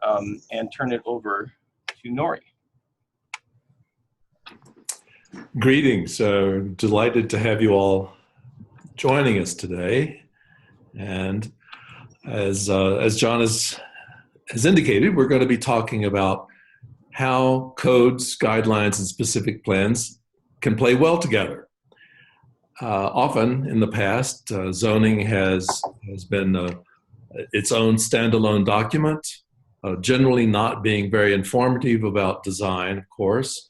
and turn it over to Nori. Greetings. Delighted to have you all joining us today. And as John has indicated, we're going to be talking about how codes, guidelines, and specific plans can play well together. Often in the past, zoning has been its own standalone document, generally not being very informative about design, of course,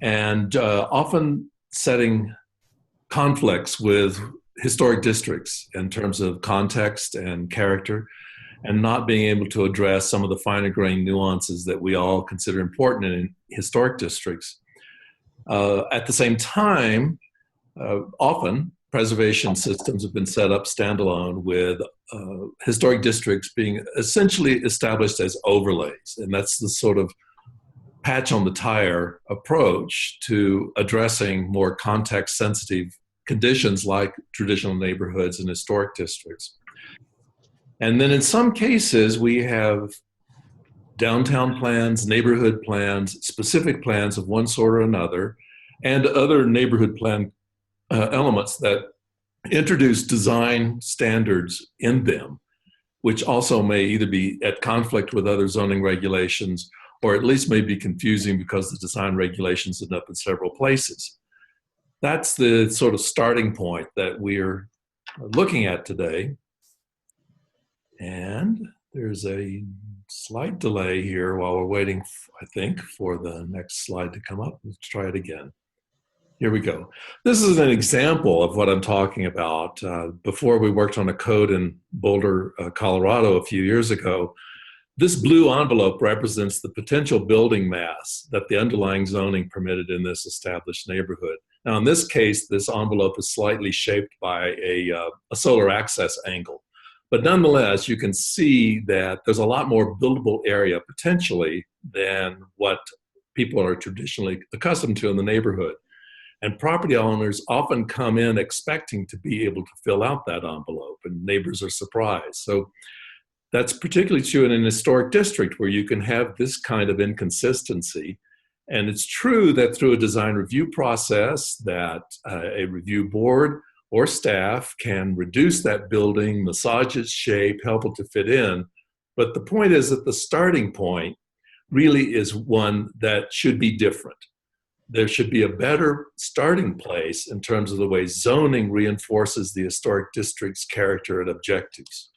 and often setting conflicts with historic districts in terms of context and character, and not being able to address some of the finer grained nuances that we all consider important in historic districts. At the same time, often preservation systems have been set up standalone with historic districts being essentially established as overlays. And that's the sort of patch on the tire approach to addressing more context sensitive conditions like traditional neighborhoods and historic districts. And then in some cases, we have downtown plans, neighborhood plans, specific plans of one sort or another, and other neighborhood plan elements that introduce design standards in them, which also may either be at conflict with other zoning regulations or at least may be confusing because the design regulations end up in several places. That's the sort of starting point that we're looking at today. And there's a slight delay here while we're waiting, I think, for the next slide to come up. Let's try it again. Here we go. This is an example of what I'm talking about. Before we worked on a code in Boulder, Colorado a few years ago, this blue envelope represents the potential building mass that the underlying zoning permitted in this established neighborhood. Now, in this case, this envelope is slightly shaped by a solar access angle. But nonetheless, you can see that there's a lot more buildable area potentially than what people are traditionally accustomed to in the neighborhood. And property owners often come in expecting to be able to fill out that envelope, and neighbors are surprised. So that's particularly true in an historic district where you can have this kind of inconsistency. And it's true that through a design review process that a review board or staff can reduce that building, massage its shape, help it to fit in. But the point is that the starting point really is one that should be different. There should be a better starting place in terms of the way zoning reinforces the historic district's character and objectives.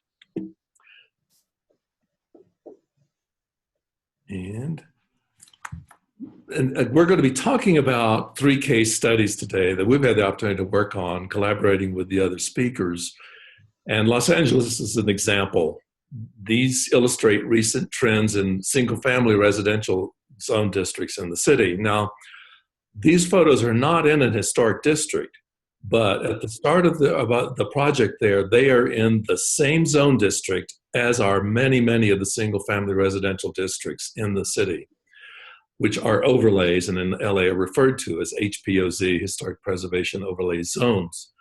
And we're going to be talking about 3 case studies today that we've had the opportunity to work on, collaborating with the other speakers. And Los Angeles is an example. These illustrate recent trends in single-family residential zone districts in the city. Now, these photos are not in an historic district, but at the start of the project there, they are in the same zone district as are many, many of the single-family residential districts in the city, which are overlays and in LA are referred to as HPOZ, Historic Preservation Overlay Zones.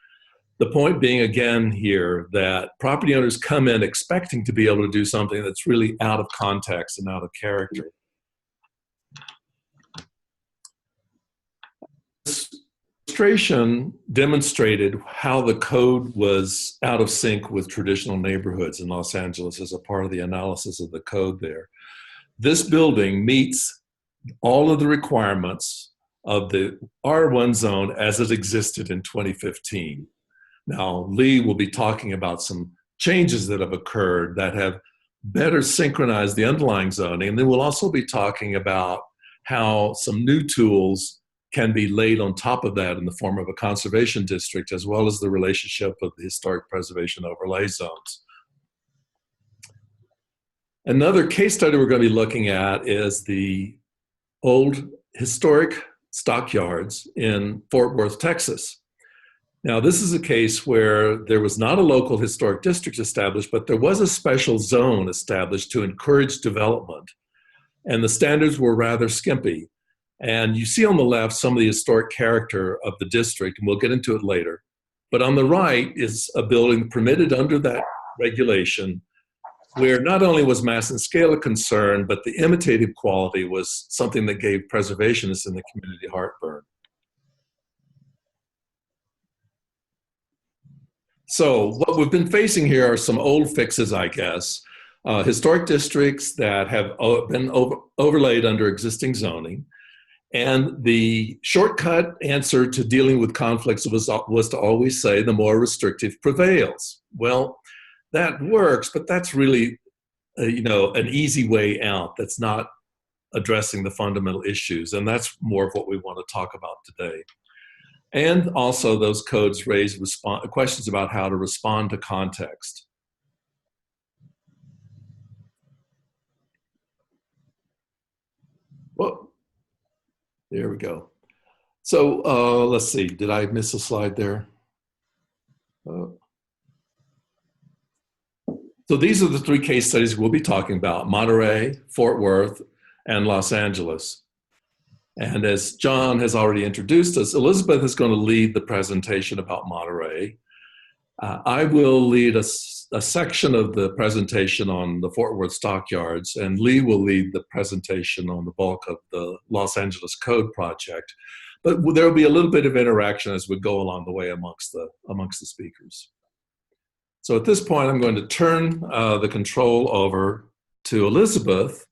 The point being, again, here that property owners come in expecting to be able to do something that's really out of context and out of character. This illustration demonstrated how the code was out of sync with traditional neighborhoods in Los Angeles as a part of the analysis of the code there. This building meets all of the requirements of the R1 zone as it existed in 2015. Now, Lee will be talking about some changes that have occurred that have better synchronized the underlying zoning, and then we'll also be talking about how some new tools can be laid on top of that in the form of a conservation district, as well as the relationship of the historic preservation overlay zones. Another case study we're going to be looking at is the old historic stockyards in Fort Worth, Texas. Now, this is a case where there was not a local historic district established, but there was a special zone established to encourage development. And the standards were rather skimpy. And you see on the left some of the historic character of the district, and we'll get into it later. But on the right is a building permitted under that regulation where not only was mass and scale a concern, but the imitative quality was something that gave preservationists in the community heartburn. So what we've been facing here are some old fixes, I guess. Historic districts that have been overlaid under existing zoning. And the shortcut answer to dealing with conflicts was to always say the more restrictive prevails. Well, that works, but that's really, an easy way out. That's not addressing the fundamental issues. And that's more of what we want to talk about today. And also those codes raise questions about how to respond to context. Whoa, there we go. So let's see, did I miss a slide there? So these are the three case studies we'll be talking about: Monterey, Fort Worth, and Los Angeles. And as John has already introduced us, Elizabeth is going to lead the presentation about Monterey. I will lead a section of the presentation on the Fort Worth stockyards, and Lee will lead the presentation on the bulk of the Los Angeles Code project. But there will be a little bit of interaction as we go along the way amongst the speakers. So at this point, I'm going to turn the control over to Elizabeth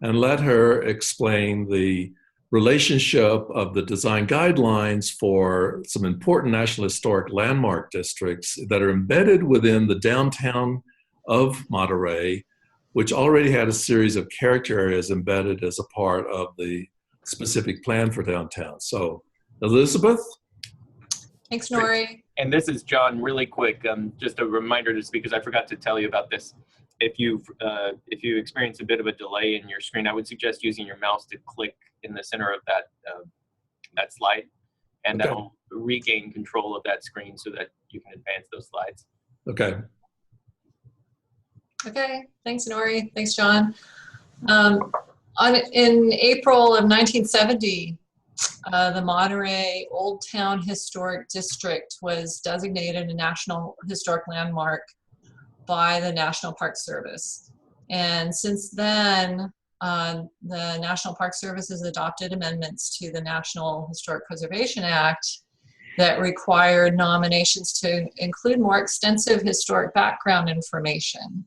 and let her explain the relationship of the design guidelines for some important National Historic Landmark districts that are embedded within the downtown of Monterey, which already had a series of character areas embedded as a part of the specific plan for downtown. So, Elizabeth? Thanks, Nori. And this is John, really quick, just a reminder to speakers, I forgot to tell you about this. If you experience a bit of a delay in your screen, I would suggest using your mouse to click in the center of that slide, and okay. That'll regain control of that screen so that you can advance those slides. Okay. Okay, thanks, Nori. Thanks, John. In April of 1970, the Monterey Old Town Historic District was designated a National Historic Landmark by the National Park Service. And since then, the National Park Service has adopted amendments to the National Historic Preservation Act that required nominations to include more extensive historic background information,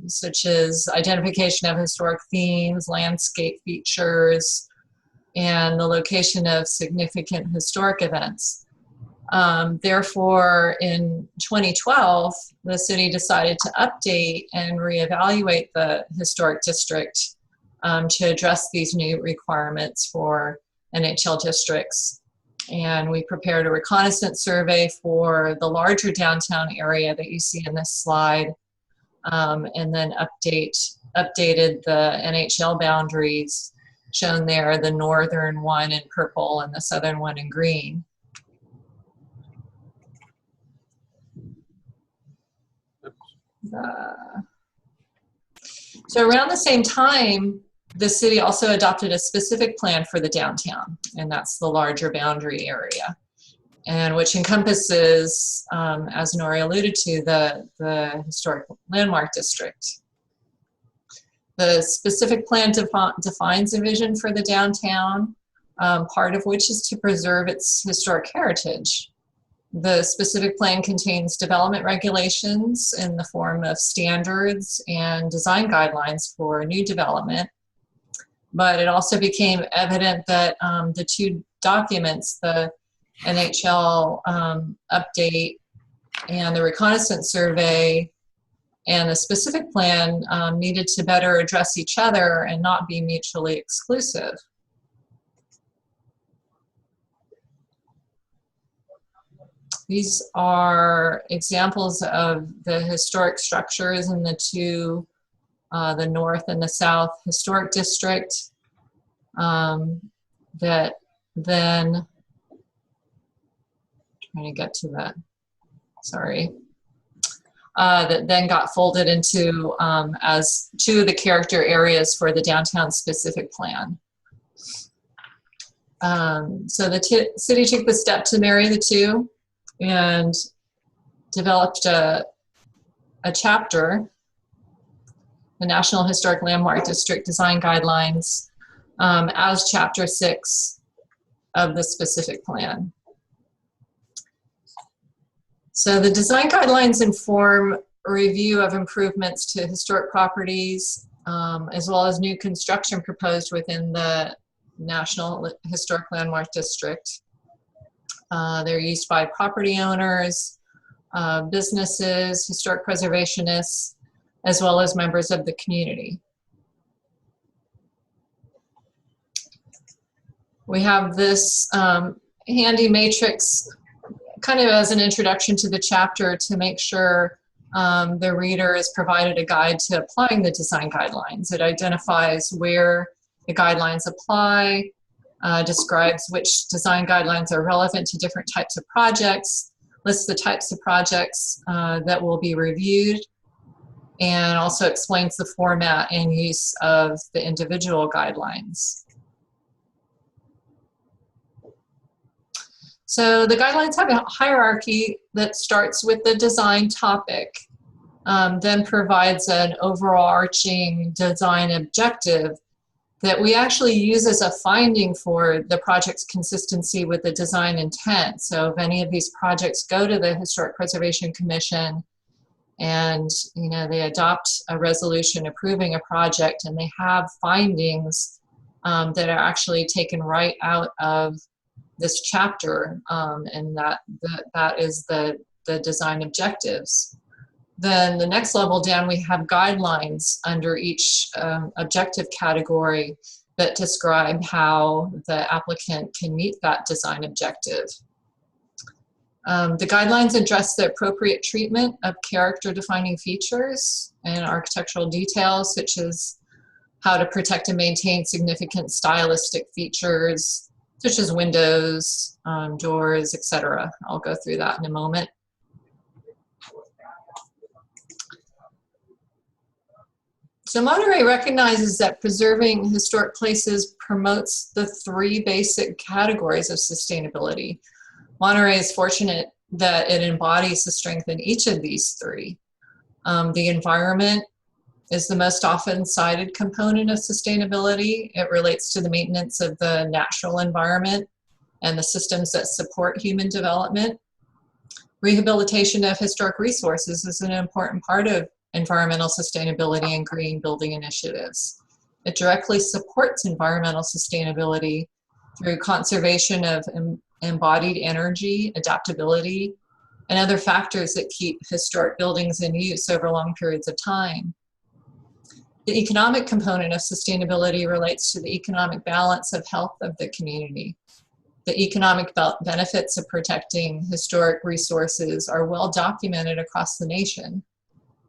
such as identification of historic themes, landscape features, and the location of significant historic events. Therefore, in 2012, the city decided to update and reevaluate the historic district to address these new requirements for NHL districts. And we prepared a reconnaissance survey for the larger downtown area that you see in this slide, and then updated the NHL boundaries shown there, the northern one in purple and the southern one in green. So around the same time, the city also adopted a specific plan for the downtown, and that's the larger boundary area, and which encompasses, as Nori alluded to, the historic landmark district. The specific plan defines a vision for the downtown, part of which is to preserve its historic heritage. The specific plan contains development regulations in the form of standards and design guidelines for new development. But it also became evident that the two documents, the NHL update and the reconnaissance survey, and the specific plan needed to better address each other and not be mutually exclusive. These are examples of the historic structures in the two, the North and the South Historic District, that then, trying to get to that, sorry. That then got folded into as two of the character areas for the downtown specific plan. So the city took the step to marry the two and developed a chapter the National Historic Landmark District Design Guidelines as Chapter 6 of the specific plan. So the design guidelines inform a review of improvements to historic properties, as well as new construction proposed within the National Historic Landmark District. They're used by property owners, businesses, historic preservationists, as well as members of the community. We have this handy matrix kind of as an introduction to the chapter to make sure the reader is provided a guide to applying the design guidelines. It identifies where the guidelines apply, describes which design guidelines are relevant to different types of projects, lists the types of projects that will be reviewed, and also explains the format and use of the individual guidelines. So the guidelines have a hierarchy that starts with the design topic, then provides an overarching design objective that we actually use as a finding for the project's consistency with the design intent. So if any of these projects go to the Historic Preservation Commission and they adopt a resolution approving a project and they have findings that are actually taken right out of this chapter, and that is the design objectives. Then the next level down, we have guidelines under each objective category that describe how the applicant can meet that design objective. The guidelines address the appropriate treatment of character-defining features and architectural details, such as how to protect and maintain significant stylistic features, such as windows, doors, etc. I'll go through that in a moment. So Monterey recognizes that preserving historic places promotes the 3 basic categories of sustainability. Monterey is fortunate that it embodies the strength in each of these 3. The environment is the most often cited component of sustainability. It relates to the maintenance of the natural environment and the systems that support human development. Rehabilitation of historic resources is an important part of environmental sustainability and green building initiatives. It directly supports environmental sustainability through conservation of embodied energy, adaptability, and other factors that keep historic buildings in use over long periods of time. The economic component of sustainability relates to the economic balance of health of the community. The economic benefits of protecting historic resources are well documented across the nation.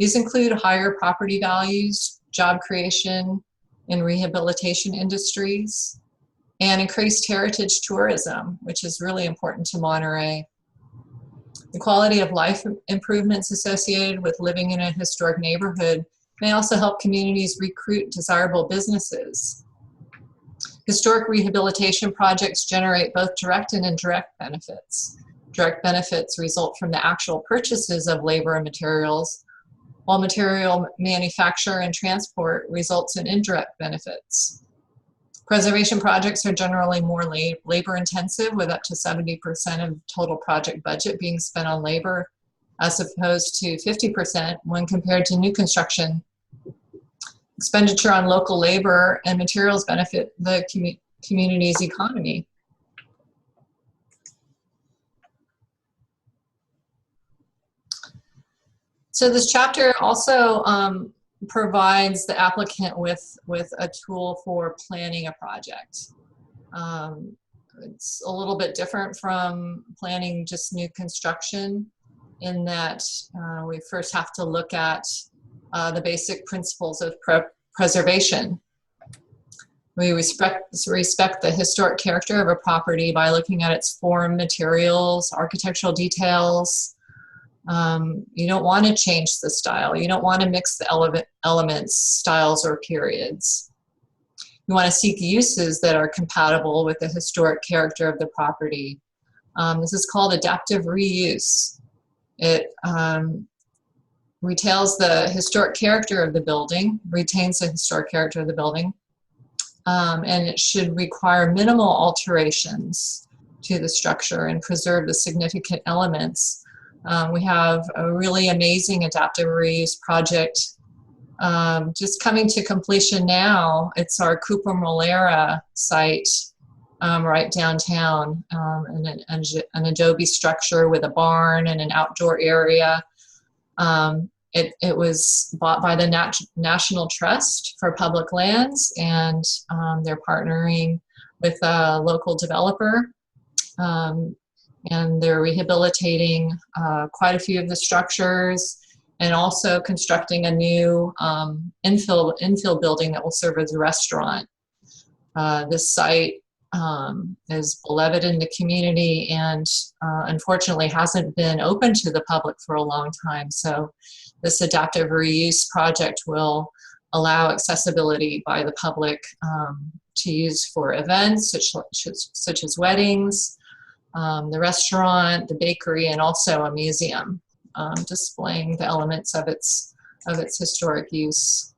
These include higher property values, job creation in rehabilitation industries, and increased heritage tourism, which is really important to Monterey. The quality of life improvements associated with living in a historic neighborhood may also help communities recruit desirable businesses. Historic rehabilitation projects generate both direct and indirect benefits. Direct benefits result from the actual purchases of labor and materials, while material manufacture and transport results in indirect benefits. Preservation projects are generally more labor intensive, with up to 70% of total project budget being spent on labor, as opposed to 50% when compared to new construction. Expenditure on local labor and materials benefit the community's economy. So this chapter also provides the applicant with a tool for planning a project. It's a little bit different from planning just new construction in that we first have to look at the basic principles of preservation. We respect the historic character of a property by looking at its form, materials, architectural details. You don't want to change the style. You don't want to mix the elements, styles, or periods. You want to seek uses that are compatible with the historic character of the property. This is called adaptive reuse. retains the historic character of the building, and it should require minimal alterations to the structure and preserve the significant elements. We have a really amazing adaptive reuse project just coming to completion now. It's our Cooper Molera site right downtown, an adobe structure with a barn and an outdoor area. It was bought by the National Trust for Public Lands, and they're partnering with a local developer, and they're rehabilitating quite a few of the structures, and also constructing a new infill building that will serve as a restaurant. This site is beloved in the community, and unfortunately hasn't been open to the public for a long time. So this adaptive reuse project will allow accessibility by the public to use for events such as weddings, the restaurant, the bakery, and also a museum, displaying the elements of its historic use.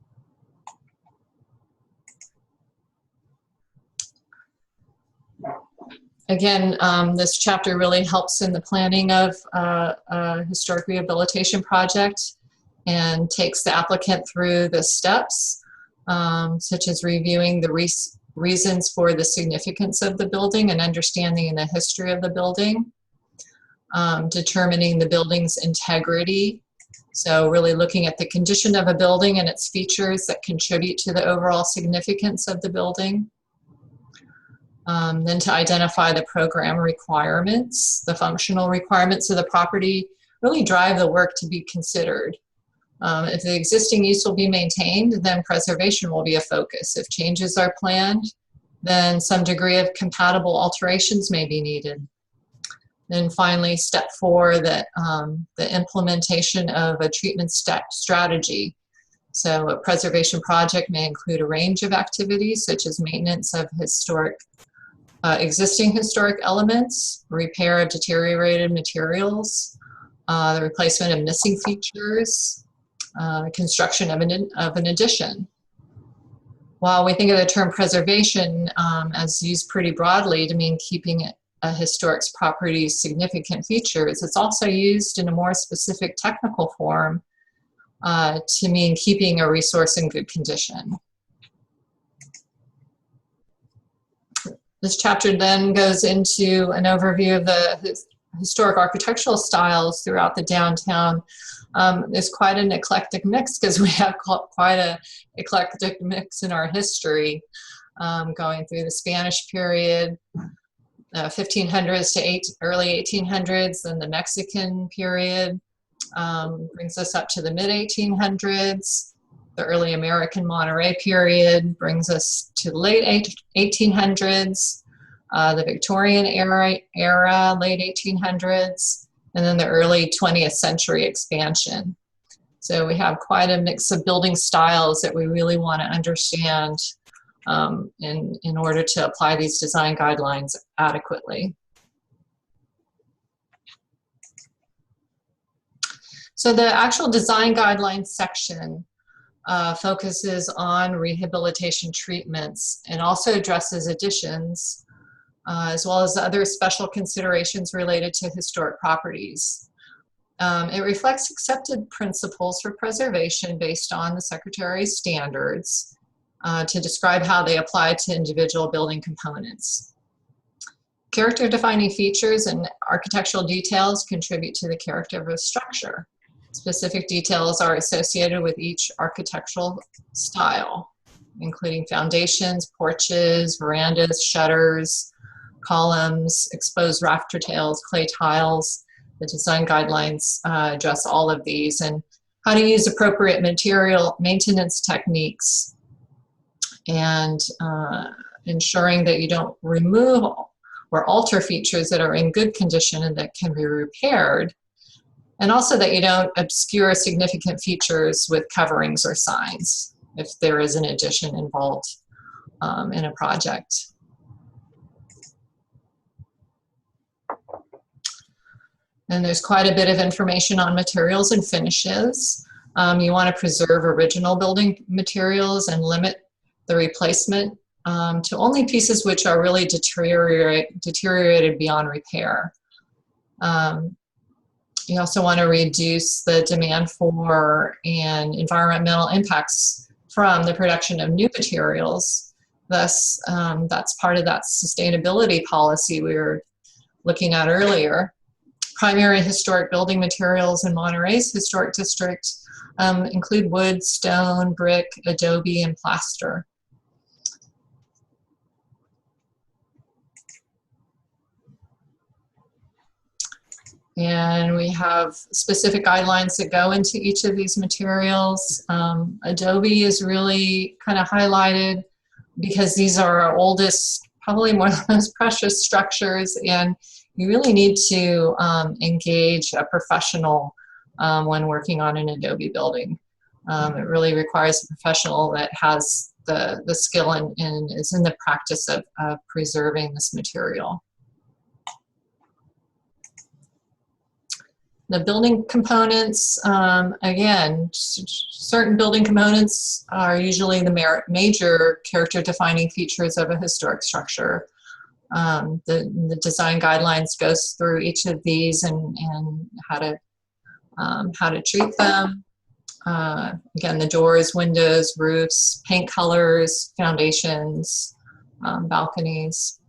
Again, this chapter really helps in the planning of a historic rehabilitation project and takes the applicant through the steps, such as reviewing the reasons for the significance of the building and understanding the history of the building, determining the building's integrity, so really looking at the condition of a building and its features that contribute to the overall significance of the building. Then to identify the program requirements, the functional requirements of the property really drive the work to be considered. If the existing use will be maintained, then preservation will be a focus. If changes are planned, then some degree of compatible alterations may be needed. Then finally, step 4, the implementation of a treatment strategy. So a preservation project may include a range of activities such as maintenance of existing historic elements, repair of deteriorated materials, the replacement of missing features, construction of an addition. While we think of the term preservation as used pretty broadly to mean keeping a historic property's significant features, it's also used in a more specific technical form to mean keeping a resource in good condition. This chapter then goes into an overview of the historic architectural styles throughout the downtown. There's quite an eclectic mix because we have quite an eclectic mix in our history, going through the Spanish period, 1500s to early 1800s, then the Mexican period brings us up to the mid-1800s. The early American Monterey period brings us to the late 1800s, the Victorian era, late 1800s, and then the early 20th century expansion. So we have quite a mix of building styles that we really want to understand in order to apply these design guidelines adequately. So the actual design guidelines section focuses on rehabilitation treatments and also addresses additions, as well as other special considerations related to historic properties. It reflects accepted principles for preservation based on the Secretary's standards to describe how they apply to individual building components. Character-defining features and architectural details contribute to the character of a structure. Specific details are associated with each architectural style, including foundations, porches, verandas, shutters, columns, exposed rafter tails, clay tiles. The design guidelines address all of these, and how to use appropriate material maintenance techniques, and ensuring that you don't remove or alter features that are in good condition and that can be repaired. And also that you don't obscure significant features with coverings or signs if there is an addition involved in a project. And there's quite a bit of information on materials and finishes. You want to preserve original building materials and limit the replacement to only pieces which are really deteriorated beyond repair. You also want to reduce the demand for and environmental impacts from the production of new materials. Thus, that's part of that sustainability policy we were looking at earlier. Primary historic building materials in Monterey's historic district include wood, stone, brick, adobe, and plaster. And we have specific guidelines that go into each of these materials. Adobe is really kind of highlighted because these are our oldest, probably one of the most precious structures, and you really need to engage a professional when working on an Adobe building. It really requires a professional that has the skill and is in the practice of preserving this material. The building components, again, certain building components are usually the major character-defining features of a historic structure. The design guidelines goes through each of these and how to treat them. Again, the doors, windows, roofs, paint colors, foundations, balconies.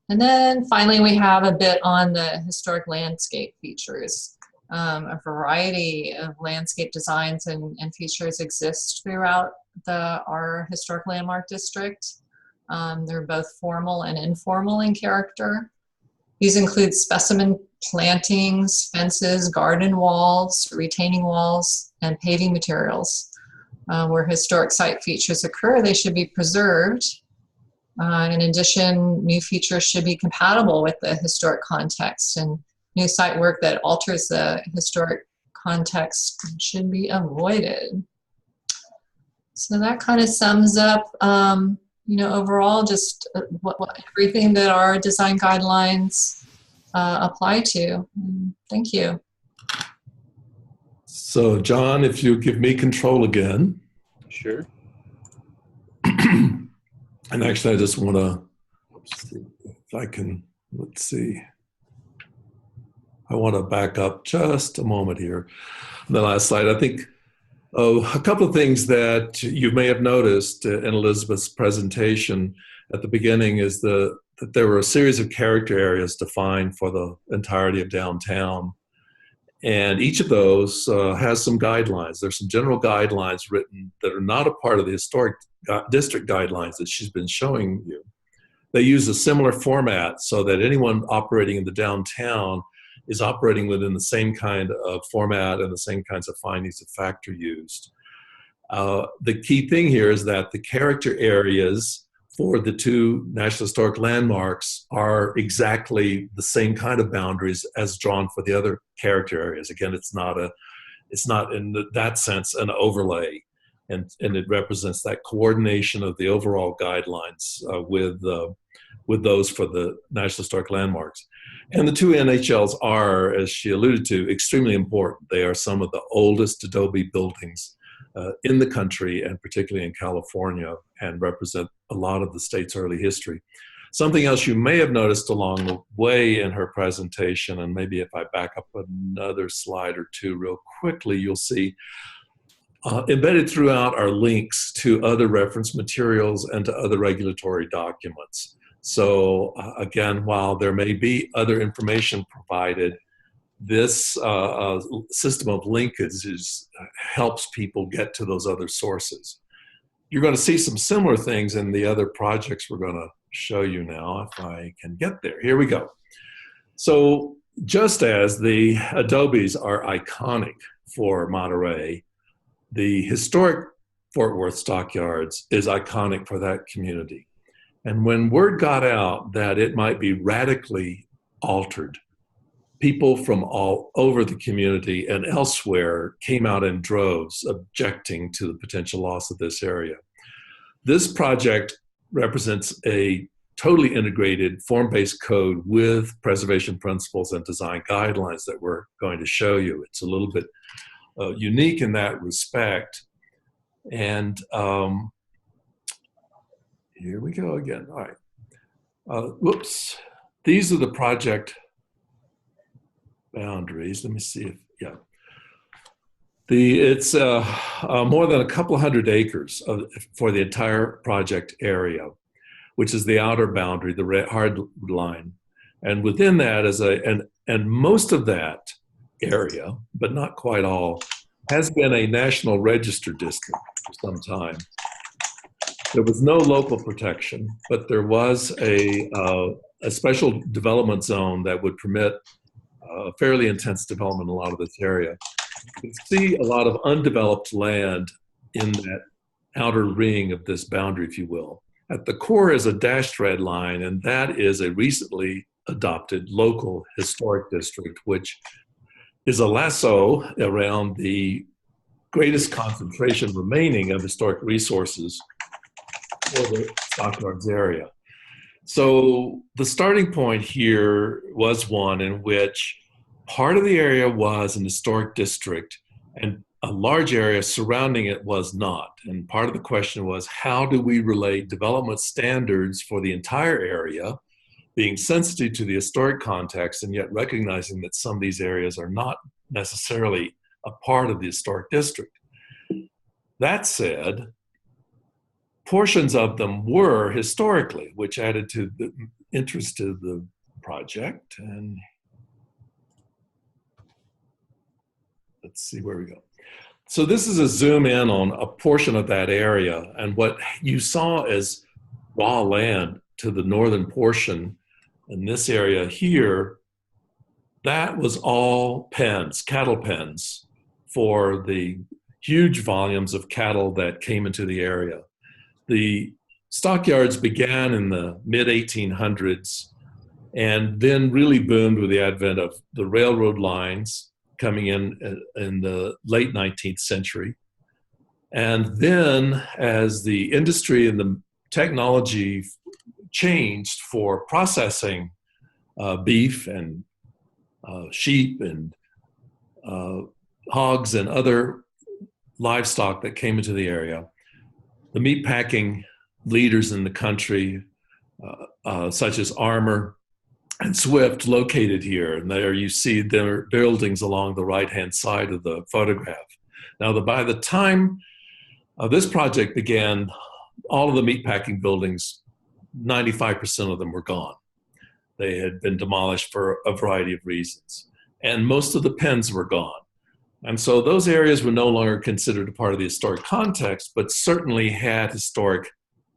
And then finally, we have a bit on the historic landscape features. A variety of landscape designs and features exist throughout our historic landmark district. They're both formal and informal in character. These include specimen plantings, fences, garden walls, retaining walls, and paving materials. Where historic site features occur, they should be preserved. In addition, new features should be compatible with the historic context, and new site work that alters the historic context should be avoided. So that kind of sums up, overall just what everything that our design guidelines apply to. Thank you. So, John, if you give me control again. Sure. And actually, I just want to see if I can, let's see. I want to back up just a moment here. On the last slide, I think a couple of things that you may have noticed in Elizabeth's presentation at the beginning is that there were a series of character areas defined for the entirety of downtown. And each of those has some guidelines. There's some general guidelines written that are not a part of the historic district guidelines that she's been showing you. They use a similar format so that anyone operating in the downtown is operating within the same kind of format and the same kinds of findings of fact are used. The key thing here is that the character areas for the two National Historic Landmarks are exactly the same kind of boundaries as drawn for the other character areas. Again, it's not in that sense an overlay, and it represents that coordination of the overall guidelines with those for the National Historic Landmarks. And the two NHLs are, as she alluded to, extremely important. They are some of the oldest adobe buildings in the country, and particularly in California, and represent a lot of the state's early history. Something else you may have noticed along the way in her presentation, and maybe if I back up another slide or two real quickly, you'll see embedded throughout are links to other reference materials and to other regulatory documents. So again, while there may be other information provided, this system of linkages helps people get to those other sources. You're going to see some similar things in the other projects we're going to show you now, if I can get there. Here we go. So just as the adobes are iconic for Monterey, the historic Fort Worth Stockyards is iconic for that community. And when word got out that it might be radically altered, people from all over the community and elsewhere came out in droves objecting to the potential loss of this area. This project represents a totally integrated form-based code with preservation principles and design guidelines that we're going to show you. It's a little bit unique in that respect. And here we go again. All right. Whoops. These are the project boundaries. Let me see if, yeah. It's more than a couple hundred acres for the entire project area, which is the outer boundary, the red hard line. And within that is and most of that area, but not quite all, has been a National Register district for some time. There was no local protection, but there was a special development zone that would permit fairly intense development in a lot of this area. You can see a lot of undeveloped land in that outer ring of this boundary, if you will. At the core is a dashed red line, and that is a recently adopted local historic district, which is a lasso around the greatest concentration remaining of historic resources for the Stockyards area. So the starting point here was one in which part of the area was an historic district and a large area surrounding it was not. And part of the question was, how do we relate development standards for the entire area, being sensitive to the historic context and yet recognizing that some of these areas are not necessarily a part of the historic district. That said, portions of them were historically, which added to the interest of the project. And let's see where we go. So this is a zoom in on a portion of that area. And what you saw as raw land to the northern portion in this area here, that was all pens, cattle pens, for the huge volumes of cattle that came into the area. The stockyards began in the mid-1800s and then really boomed with the advent of the railroad lines coming in the late 19th century. And then as the industry and the technology changed for processing beef and sheep and hogs and other livestock that came into the area, the meatpacking leaders in the country, such as Armour and Swift, located here. And there you see their buildings along the right-hand side of the photograph. Now, by the time this project began, all of the meatpacking buildings, 95% of them were gone. They had been demolished for a variety of reasons. And most of the pens were gone. And so those areas were no longer considered a part of the historic context, but certainly had historic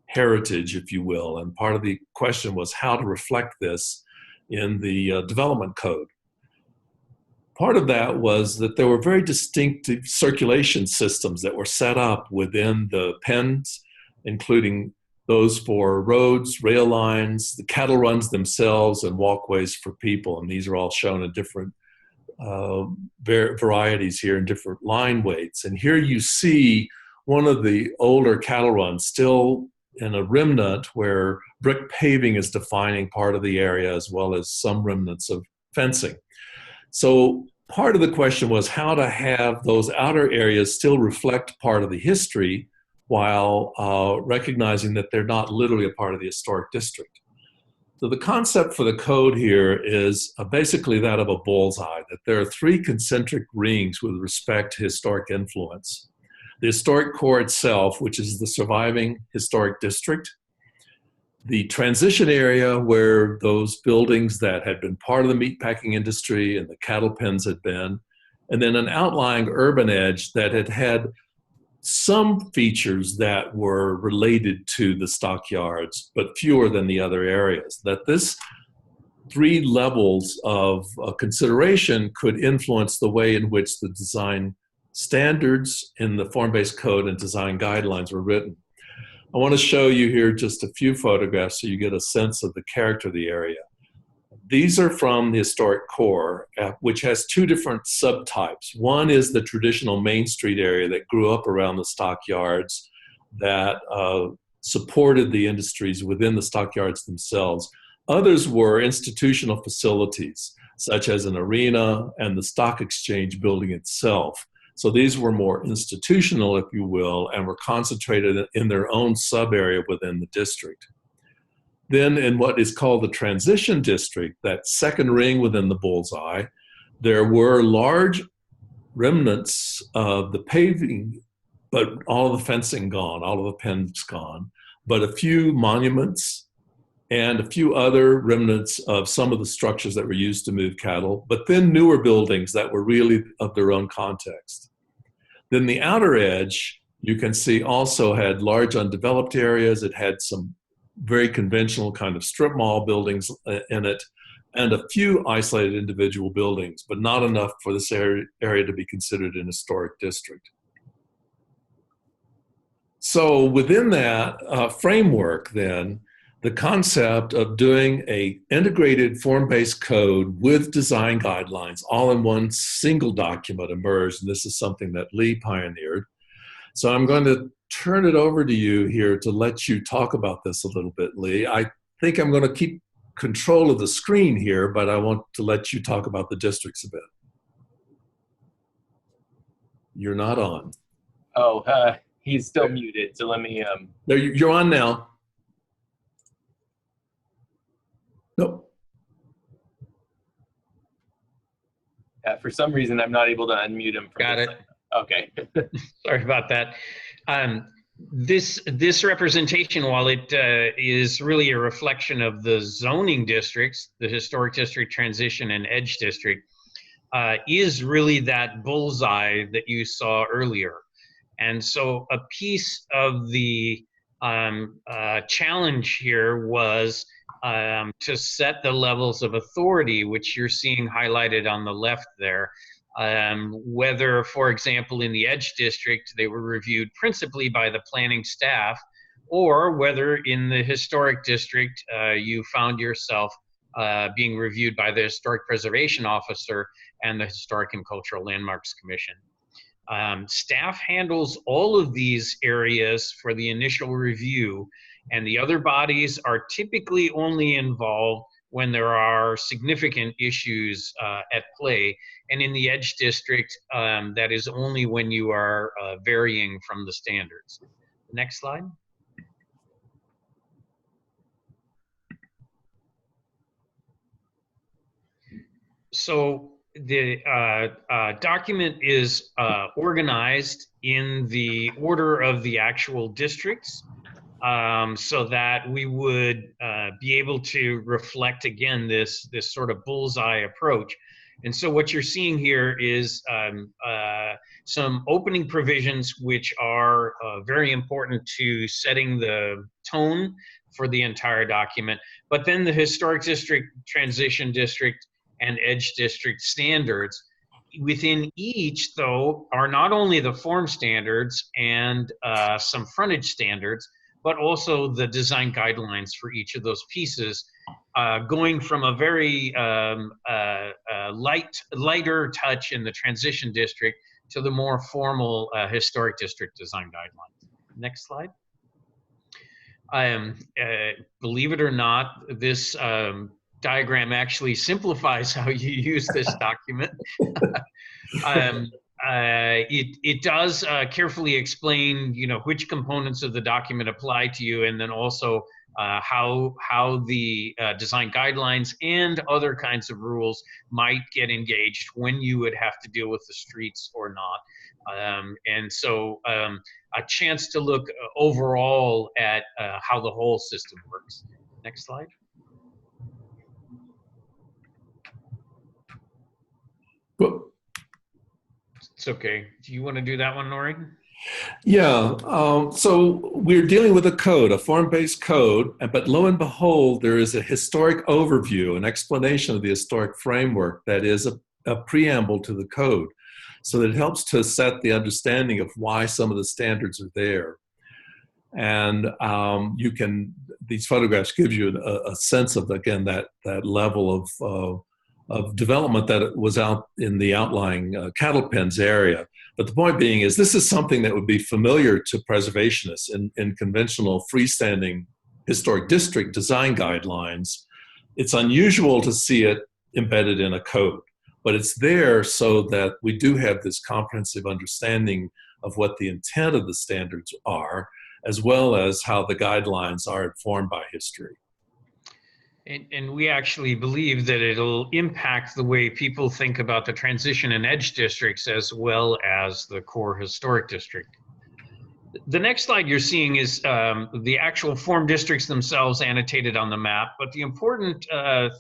heritage, if you will. And part of the question was how to reflect this in the development code. Part of that was that there were very distinctive circulation systems that were set up within the pens, including those for roads, rail lines, the cattle runs themselves, and walkways for people. And these are all shown in different varieties here in different line weights. And here you see one of the older cattle runs still in a remnant where brick paving is defining part of the area, as well as some remnants of fencing. So part of the question was how to have those outer areas still reflect part of the history while recognizing that they're not literally a part of the historic district. So the concept for the code here is basically that of a bullseye, that there are three concentric rings with respect to historic influence. The historic core itself, which is the surviving historic district, the transition area where those buildings that had been part of the meatpacking industry and the cattle pens had been, and then an outlying urban edge that had had some features that were related to the stockyards, but fewer than the other areas. That this three levels of consideration could influence the way in which the design standards in the form-based code and design guidelines were written. I want to show you here just a few photographs so you get a sense of the character of the area. These are from the historic core, which has two different subtypes. One is the traditional Main Street area that grew up around the stockyards that supported the industries within the stockyards themselves. Others were institutional facilities, such as an arena and the stock exchange building itself. So these were more institutional, if you will, and were concentrated in their own sub-area within the district. Then in what is called the transition district, that second ring within the bullseye, there were large remnants of the paving, but all of the fencing gone, all of the pens gone, but a few monuments and a few other remnants of some of the structures that were used to move cattle, but then newer buildings that were really of their own context. Then the outer edge, you can see, also had large undeveloped areas. It had some very conventional kind of strip mall buildings in it, and a few isolated individual buildings, but not enough for this area to be considered an historic district. So within that framework then, the concept of doing a integrated form-based code with design guidelines all in one single document emerged, and this is something that Lee pioneered. So I'm going to turn it over to you here to let you talk about this a little bit, Lee. I think I'm going to keep control of the screen here, but I want to let you talk about the districts a bit. You're not on. Oh, he's still muted, so let me... There, you're on now. Nope. For some reason, I'm not able to unmute him. Got it. Okay. Sorry about that. This representation, while it is really a reflection of the zoning districts, the historic district, transition, and edge district, is really that bullseye that you saw earlier. And so a piece of the challenge here was to set the levels of authority, which you're seeing highlighted on the left there. Whether, for example, in the Edge District, they were reviewed principally by the planning staff, or whether in the Historic District, you found yourself being reviewed by the Historic Preservation Officer and the Historic and Cultural Landmarks Commission. Staff handles all of these areas for the initial review, and the other bodies are typically only involved when there are significant issues at play. And in the Edge District, that is only when you are varying from the standards. Next slide. So the document is organized in the order of the actual districts, so that we would be able to reflect, again, this sort of bullseye approach. And so what you're seeing here is some opening provisions which are very important to setting the tone for the entire document. But then the Historic District, Transition District, and Edge District standards. Within each, though, are not only the form standards and some frontage standards, but also the design guidelines for each of those pieces, going from a very lighter touch in the transition district to the more formal historic district design guidelines. Next slide. Believe it or not, this diagram actually simplifies how you use this document. It does carefully explain, which components of the document apply to you, and then also how the design guidelines and other kinds of rules might get engaged when you would have to deal with the streets or not. And so a chance to look overall at how the whole system works. Next slide. Well, it's okay. Do you want to do that one, Nori? Yeah, so we're dealing with a code, a form-based code, but lo and behold, there is a historic overview, an explanation of the historic framework that is a preamble to the code. So that it helps to set the understanding of why some of the standards are there. And these photographs give you a sense of, again, that level of development that was out in the outlying cattle pens area. But the point being is this is something that would be familiar to preservationists in conventional freestanding historic district design guidelines. It's unusual to see it embedded in a code, but it's there so that we do have this comprehensive understanding of what the intent of the standards are, as well as how the guidelines are informed by history. And we actually believe that it'll impact the way people think about the transition and edge districts as well as the core historic district. The next slide you're seeing is the actual form districts themselves annotated on the map. But the important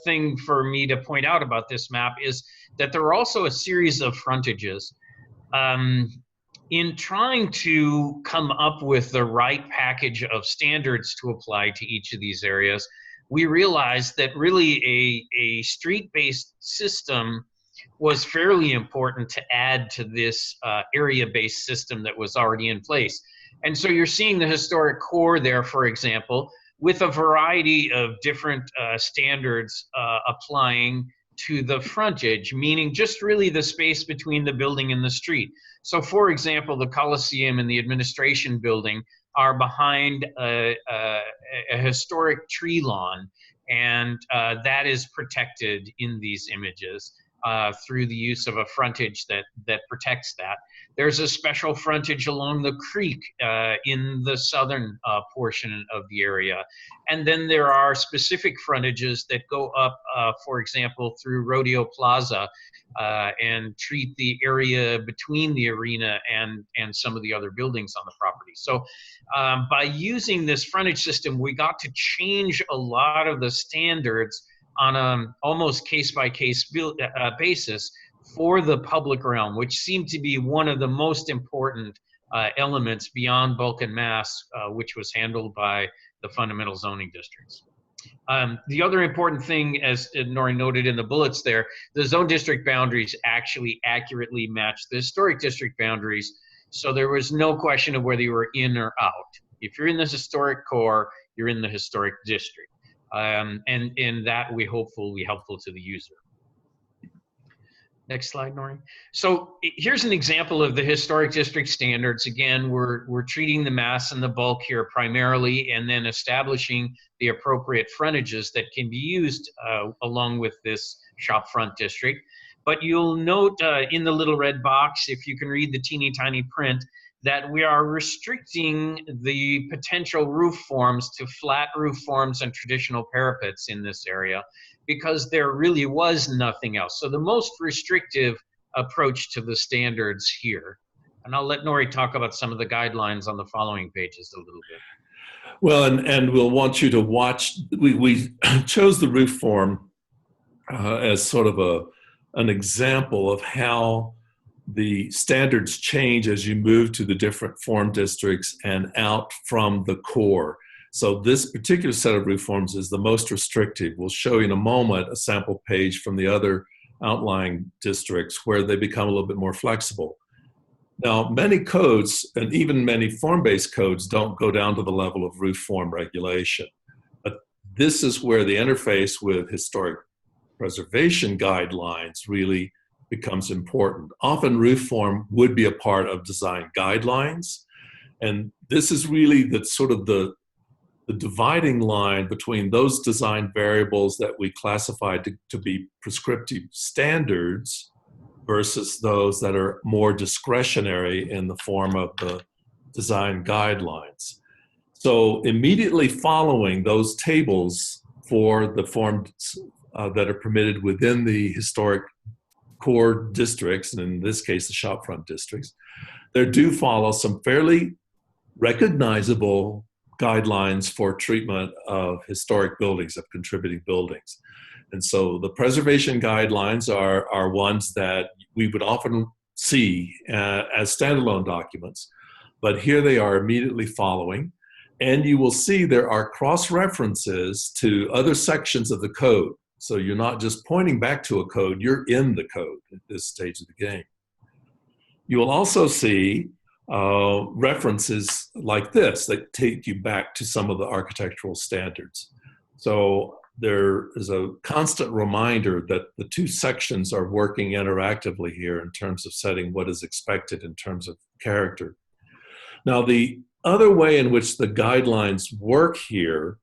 thing for me to point out about this map is that there are also a series of frontages. In trying to come up with the right package of standards to apply to each of these areas, we realized that really a street-based system was fairly important to add to this area-based system that was already in place. And so you're seeing the historic core there, for example, with a variety of different standards applying to the frontage, meaning just really the space between the building and the street. So for example, the Coliseum and the administration building are behind a historic tree lawn, and that is protected in these images through the use of a frontage that protects that. There's a special frontage along the creek in the southern portion of the area. And then there are specific frontages that go up, for example, through Rodeo Plaza and treat the area between the arena and some of the other buildings on the property. So by using this frontage system, we got to change a lot of the standards on an almost case-by-case basis for the public realm, which seemed to be one of the most important elements beyond bulk and mass, which was handled by the fundamental zoning districts. The other important thing, as Nori noted in the bullets there, the zone district boundaries actually accurately matched the historic district boundaries, so there was no question of whether you were in or out. If you're in the historic core, you're in the historic district. And that we hope will be helpful to the user. Next slide, Nori. So here's an example of the historic district standards. Again, we're treating the mass and the bulk here primarily, and then establishing the appropriate frontages that can be used along with this shopfront district. But you'll note in the little red box, if you can read the teeny tiny print, that we are restricting the potential roof forms to flat roof forms and traditional parapets in this area, because there really was nothing else. So the most restrictive approach to the standards here. And I'll let Nori talk about some of the guidelines on the following pages a little bit. Well, and we'll want you to watch, we chose the roof form as sort of an example of how the standards change as you move to the different form districts and out from the core. So this particular set of roof forms is the most restrictive. We'll show you in a moment a sample page from the other outlying districts where they become a little bit more flexible. Now, many codes, and even many form-based codes, don't go down to the level of roof form regulation. But this is where the interface with historic preservation guidelines really becomes important. Often roof form would be a part of design guidelines, and this is really the sort of the dividing line between those design variables that we classify to be prescriptive standards versus those that are more discretionary in the form of the design guidelines. So immediately following those tables for the forms that are permitted within the historic core districts, and in this case the shopfront districts, there do follow some fairly recognizable guidelines for treatment of historic buildings, of contributing buildings. And so the preservation guidelines are ones that we would often see as standalone documents, but here they are immediately following. And you will see there are cross-references to other sections of the code. So you're not just pointing back to a code, you're in the code at this stage of the game. You will also see references like this that take you back to some of the architectural standards. So there is a constant reminder that the two sections are working interactively here in terms of setting what is expected in terms of character. Now, the other way in which the guidelines work here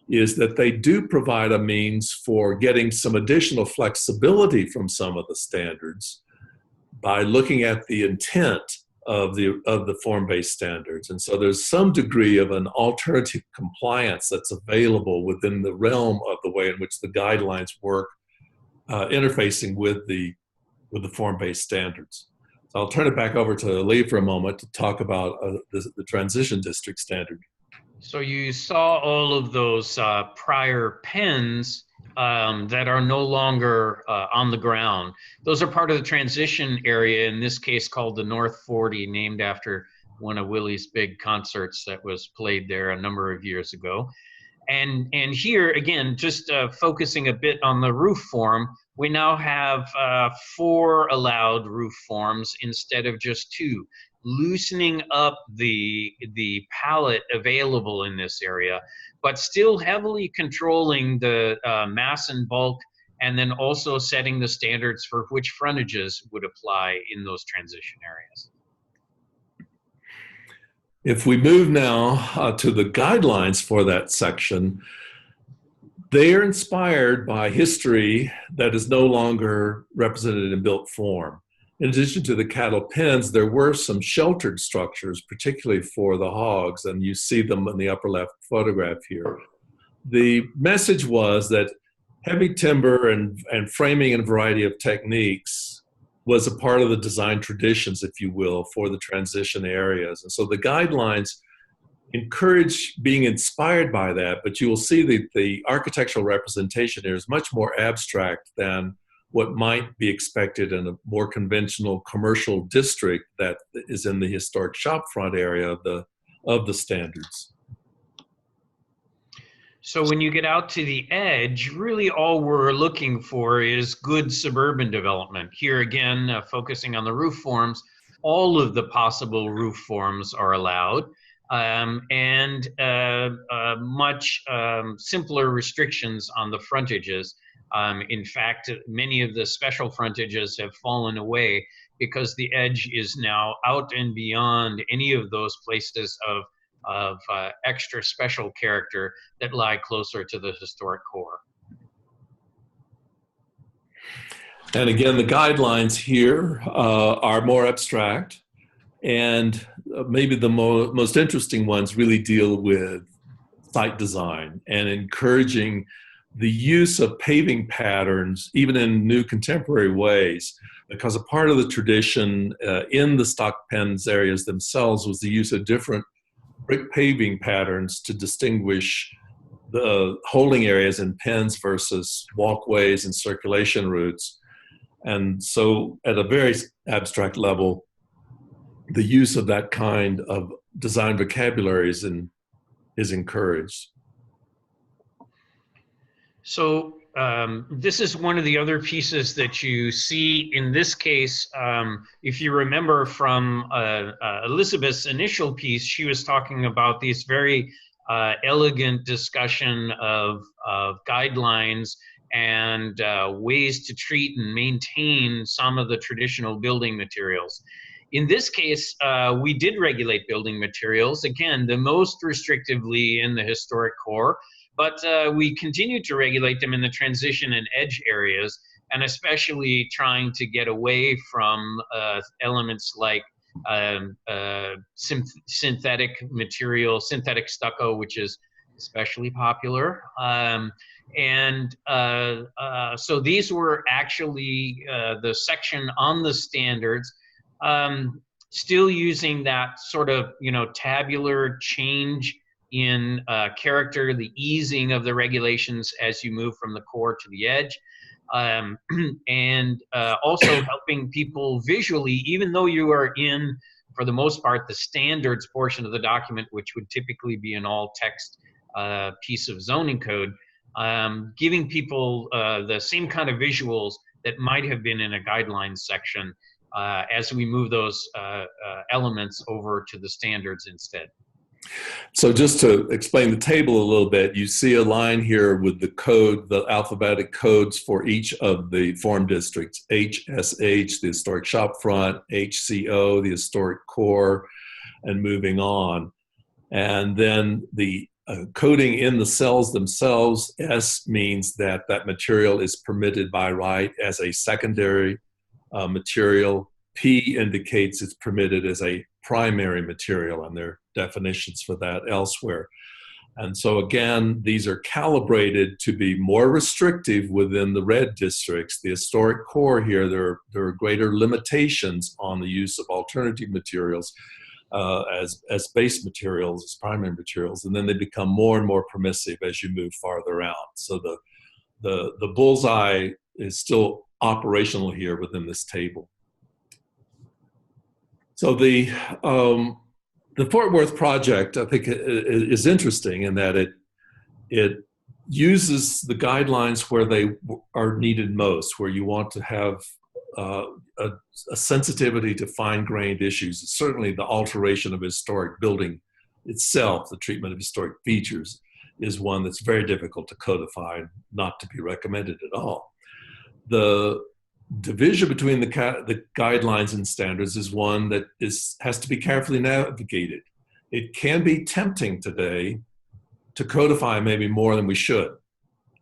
is that they do provide a means for getting some additional flexibility from some of the standards by looking at the intent of the form-based standards. And so there's some degree of an alternative compliance that's available within the realm of the way in which the guidelines work, interfacing with the form-based standards. So I'll turn it back over to Lee for a moment to talk about the transition district standard. So you saw all of those prior pens that are no longer on the ground. Those are part of the transition area, in this case called the North 40, named after one of Willie's big concerts that was played there a number of years ago. And here, again, just focusing a bit on the roof form, we now have 4 allowed roof forms instead of just 2, loosening up the palette available in this area, but still heavily controlling the mass and bulk, and then also setting the standards for which frontages would apply in those transition areas. If we move now to the guidelines for that section, they are inspired by history that is no longer represented in built form. In addition to the cattle pens, there were some sheltered structures, particularly for the hogs, and you see them in the upper left photograph here. The message was that heavy timber and framing and variety of techniques was a part of the design traditions, if you will, for the transition areas. And so the guidelines encourage being inspired by that, but you will see that the architectural representation here is much more abstract than what might be expected in a more conventional commercial district that is in the historic shopfront area of the standards. So when you get out to the edge, really all we're looking for is good suburban development. Here again, focusing on the roof forms, all of the possible roof forms are allowed, and much simpler restrictions on the frontages. In fact, many of the special frontages have fallen away because the edge is now out and beyond any of those places of extra special character that lie closer to the historic core. And again, the guidelines here are more abstract, and maybe the most interesting ones really deal with site design and encouraging the use of paving patterns, even in new contemporary ways, because a part of the tradition in the stock pens areas themselves was the use of different brick paving patterns to distinguish the holding areas in pens versus walkways and circulation routes. And so at a very abstract level, the use of that kind of design vocabulary is encouraged. So this is one of the other pieces that you see in this case. If you remember from Elizabeth's initial piece, she was talking about these very elegant discussion of guidelines and ways to treat and maintain some of the traditional building materials. In this case, we did regulate building materials, again, the most restrictively in the historic core, but we continue to regulate them in the transition and edge areas, and especially trying to get away from elements like synthetic material, synthetic stucco, which is especially popular. So these were actually the section on the standards, still using that sort of, tabular change in character, the easing of the regulations as you move from the core to the edge, and also helping people visually, even though you are in, for the most part, the standards portion of the document, which would typically be an all text piece of zoning code, giving people the same kind of visuals that might have been in a guidelines section as we move those elements over to the standards instead. So just to explain the table a little bit, you see a line here with the code, the alphabetic codes for each of the form districts: HSH, the historic shopfront; HCO, the historic core, and moving on. And then the coding in the cells themselves: S means that that material is permitted by right as a secondary material. P indicates it's permitted as a primary material, and there are definitions for that elsewhere. And so again, these are calibrated to be more restrictive within the red districts. The historic core here, there are greater limitations on the use of alternative materials as base materials, as primary materials, and then they become more and more permissive as you move farther out. So the bullseye is still operational here within this table. So the Fort Worth project, I think, is interesting in that it uses the guidelines where they are needed most, where you want to have a sensitivity to fine-grained issues. Certainly the alteration of a historic building itself, the treatment of historic features, is one that's very difficult to codify, not to be recommended at all. The division between the guidelines and standards is one that has to be carefully navigated. It can be tempting today to codify maybe more than we should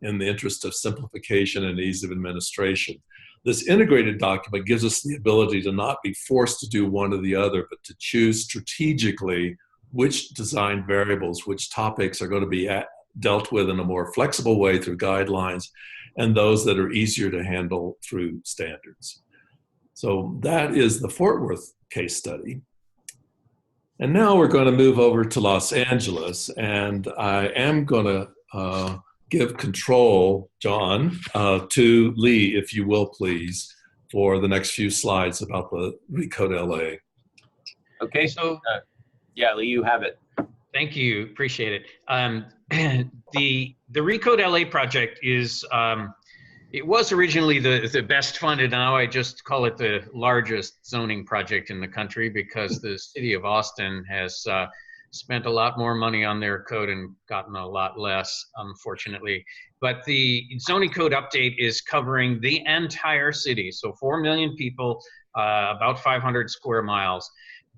in the interest of simplification and ease of administration. This integrated document gives us the ability to not be forced to do one or the other, but to choose strategically which design variables, which topics are going to be dealt with in a more flexible way through guidelines, and those that are easier to handle through standards. So that is the Fort Worth case study. And now we're going to move over to Los Angeles, and I am going to give control, John, to Lee, if you will, please, for the next few slides about the Recode LA. Okay, so yeah, Lee, you have it. Thank you, appreciate it. The Recode LA project is, it was originally the best funded. Now I just call it the largest zoning project in the country because the city of Austin has spent a lot more money on their code and gotten a lot less, unfortunately. But the zoning code update is covering the entire city. So 4 million people, about 500 square miles.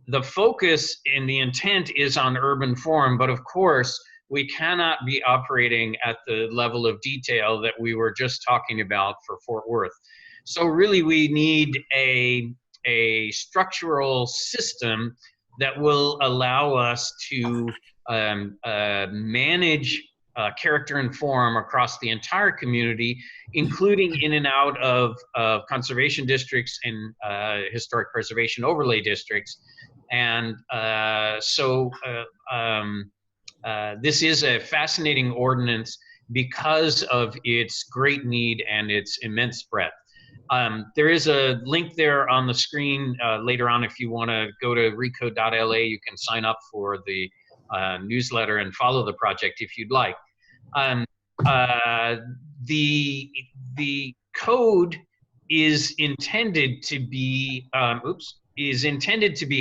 The focus and the intent is on urban form, but of course, we cannot be operating at the level of detail that we were just talking about for Fort Worth. So really we need a structural system that will allow us to manage character and form across the entire community, including in and out of conservation districts and historic preservation overlay districts. And this is a fascinating ordinance because of its great need and its immense breadth. There is a link there on the screen later on. If you want to go to recode.la, you can sign up for the newsletter and follow the project if you'd like. The code is intended to be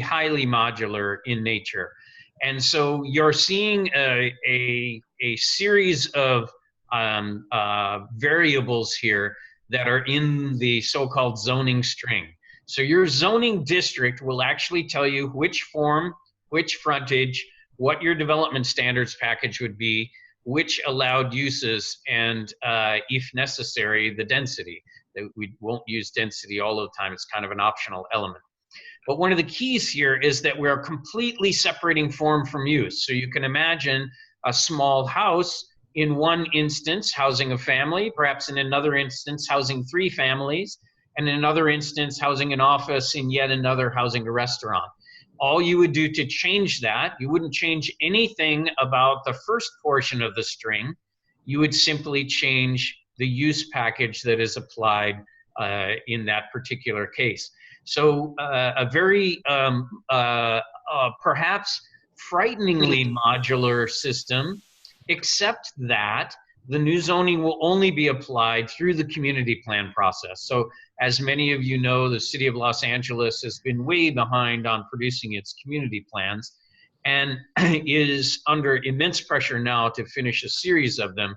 highly modular in nature. And so you're seeing a series of variables here that are in the so-called zoning string. So your zoning district will actually tell you which form, which frontage, what your development standards package would be, which allowed uses, and if necessary, the density. We won't use density all the time. It's kind of an optional element. But one of the keys here is that we're completely separating form from use. So you can imagine a small house in one instance housing a family, perhaps in another instance housing 3 families, and in another instance housing an office, in yet another housing a restaurant. All you would do to change that, you wouldn't change anything about the first portion of the string. You would simply change the use package that is applied in that particular case. So a very perhaps frighteningly modular system, except that the new zoning will only be applied through the community plan process. So as many of you know, the city of Los Angeles has been way behind on producing its community plans. and is under immense pressure now to finish a series of them.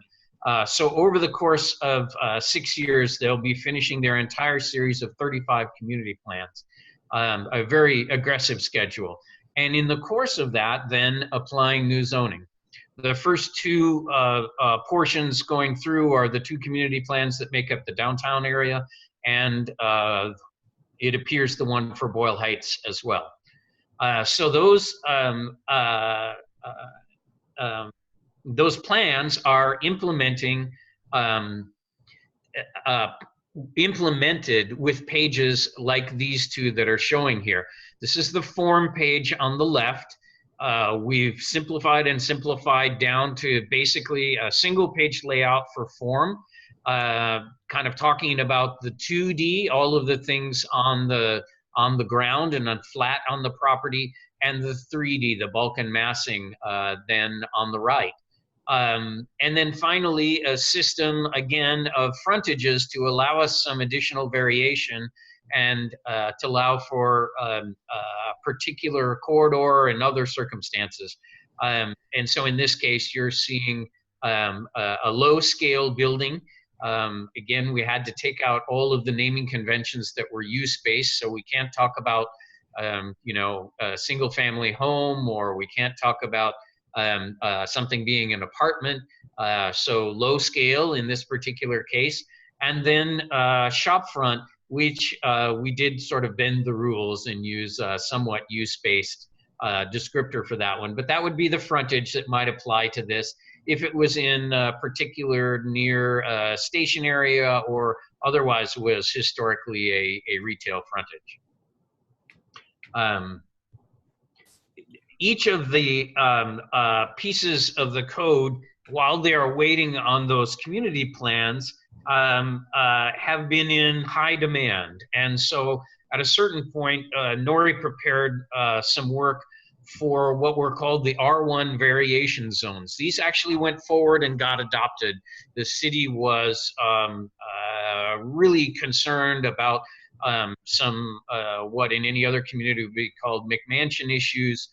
So over the course of 6 years, they'll be finishing their entire series of 35 community plans, a very aggressive schedule. And in the course of that, then applying new zoning. The first two portions going through are the two community plans that make up the downtown area, and it appears the one for Boyle Heights as well. So those plans are implemented with pages like these two that are showing here. This is the form page on the left. We've simplified and simplified down to basically a single page layout for form, kind of talking about the 2D, all of the things on the ground and on flat on the property, and the 3D, the bulk and massing, then on the right. And then finally, a system, again, of frontages to allow us some additional variation and to allow for a particular corridor and other circumstances. And so in this case, you're seeing a low-scale building. Again, we had to take out all of the naming conventions that were use-based, so we can't talk about you know, a single-family home, or we can't talk about something being an apartment, so low scale in this particular case. And then shopfront, which we did sort of bend the rules and use somewhat use-based descriptor for that one. But that would be the frontage that might apply to this if it was in a particular near station area or otherwise was historically a retail frontage. Each of the pieces of the code, while they are waiting on those community plans, have been in high demand. And so at a certain point, Nori prepared some work for what were called the R1 variation zones. These actually went forward and got adopted. The city was really concerned about some, what in any other community would be called McMansion issues,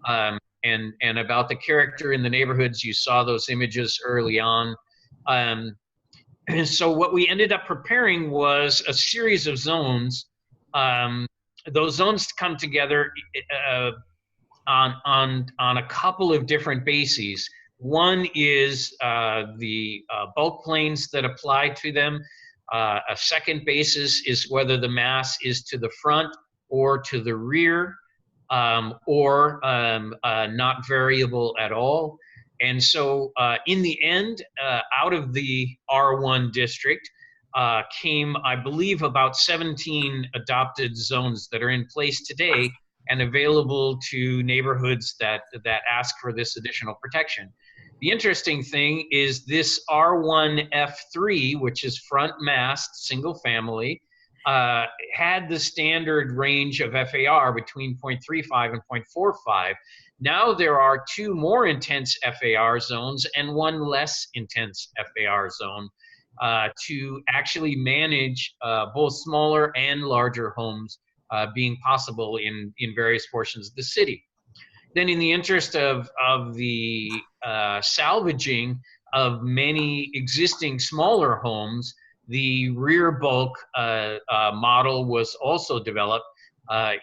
and about the character in the neighborhoods. You saw those images early on. And so what we ended up preparing was a series of zones. Those zones come together on a couple of different bases. One is the bulk planes that apply to them. A second basis is whether the mass is to the front or to the rear, or not variable at all. And so in the end, out of the R1 district came, I believe, about 17 adopted zones that are in place today and available to neighborhoods that ask for this additional protection. The interesting thing is this R1F3, which is front massed single family, had the standard range of FAR between 0.35 and 0.45. Now there are two more intense FAR zones and one less intense FAR zone to actually manage both smaller and larger homes being possible in various portions of the city. Then in the interest of the salvaging of many existing smaller homes, the rear bulk model was also developed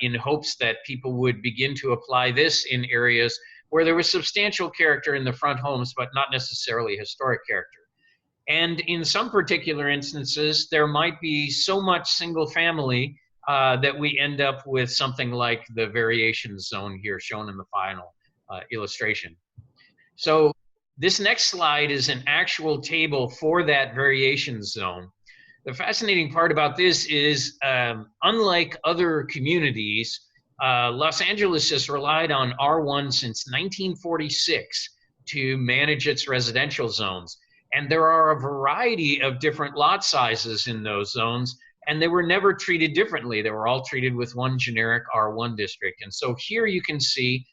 in hopes that people would begin to apply this in areas where there was substantial character in the front homes, but not necessarily historic character. And in some particular instances, there might be so much single family that we end up with something like the variation zone here shown in the final illustration. So this next slide is an actual table for that variation zone. The fascinating part about this is, unlike other communities, Los Angeles has relied on R1 since 1946 to manage its residential zones. And there are a variety of different lot sizes in those zones, and they were never treated differently. They were all treated with one generic R1 district. And so here you can see,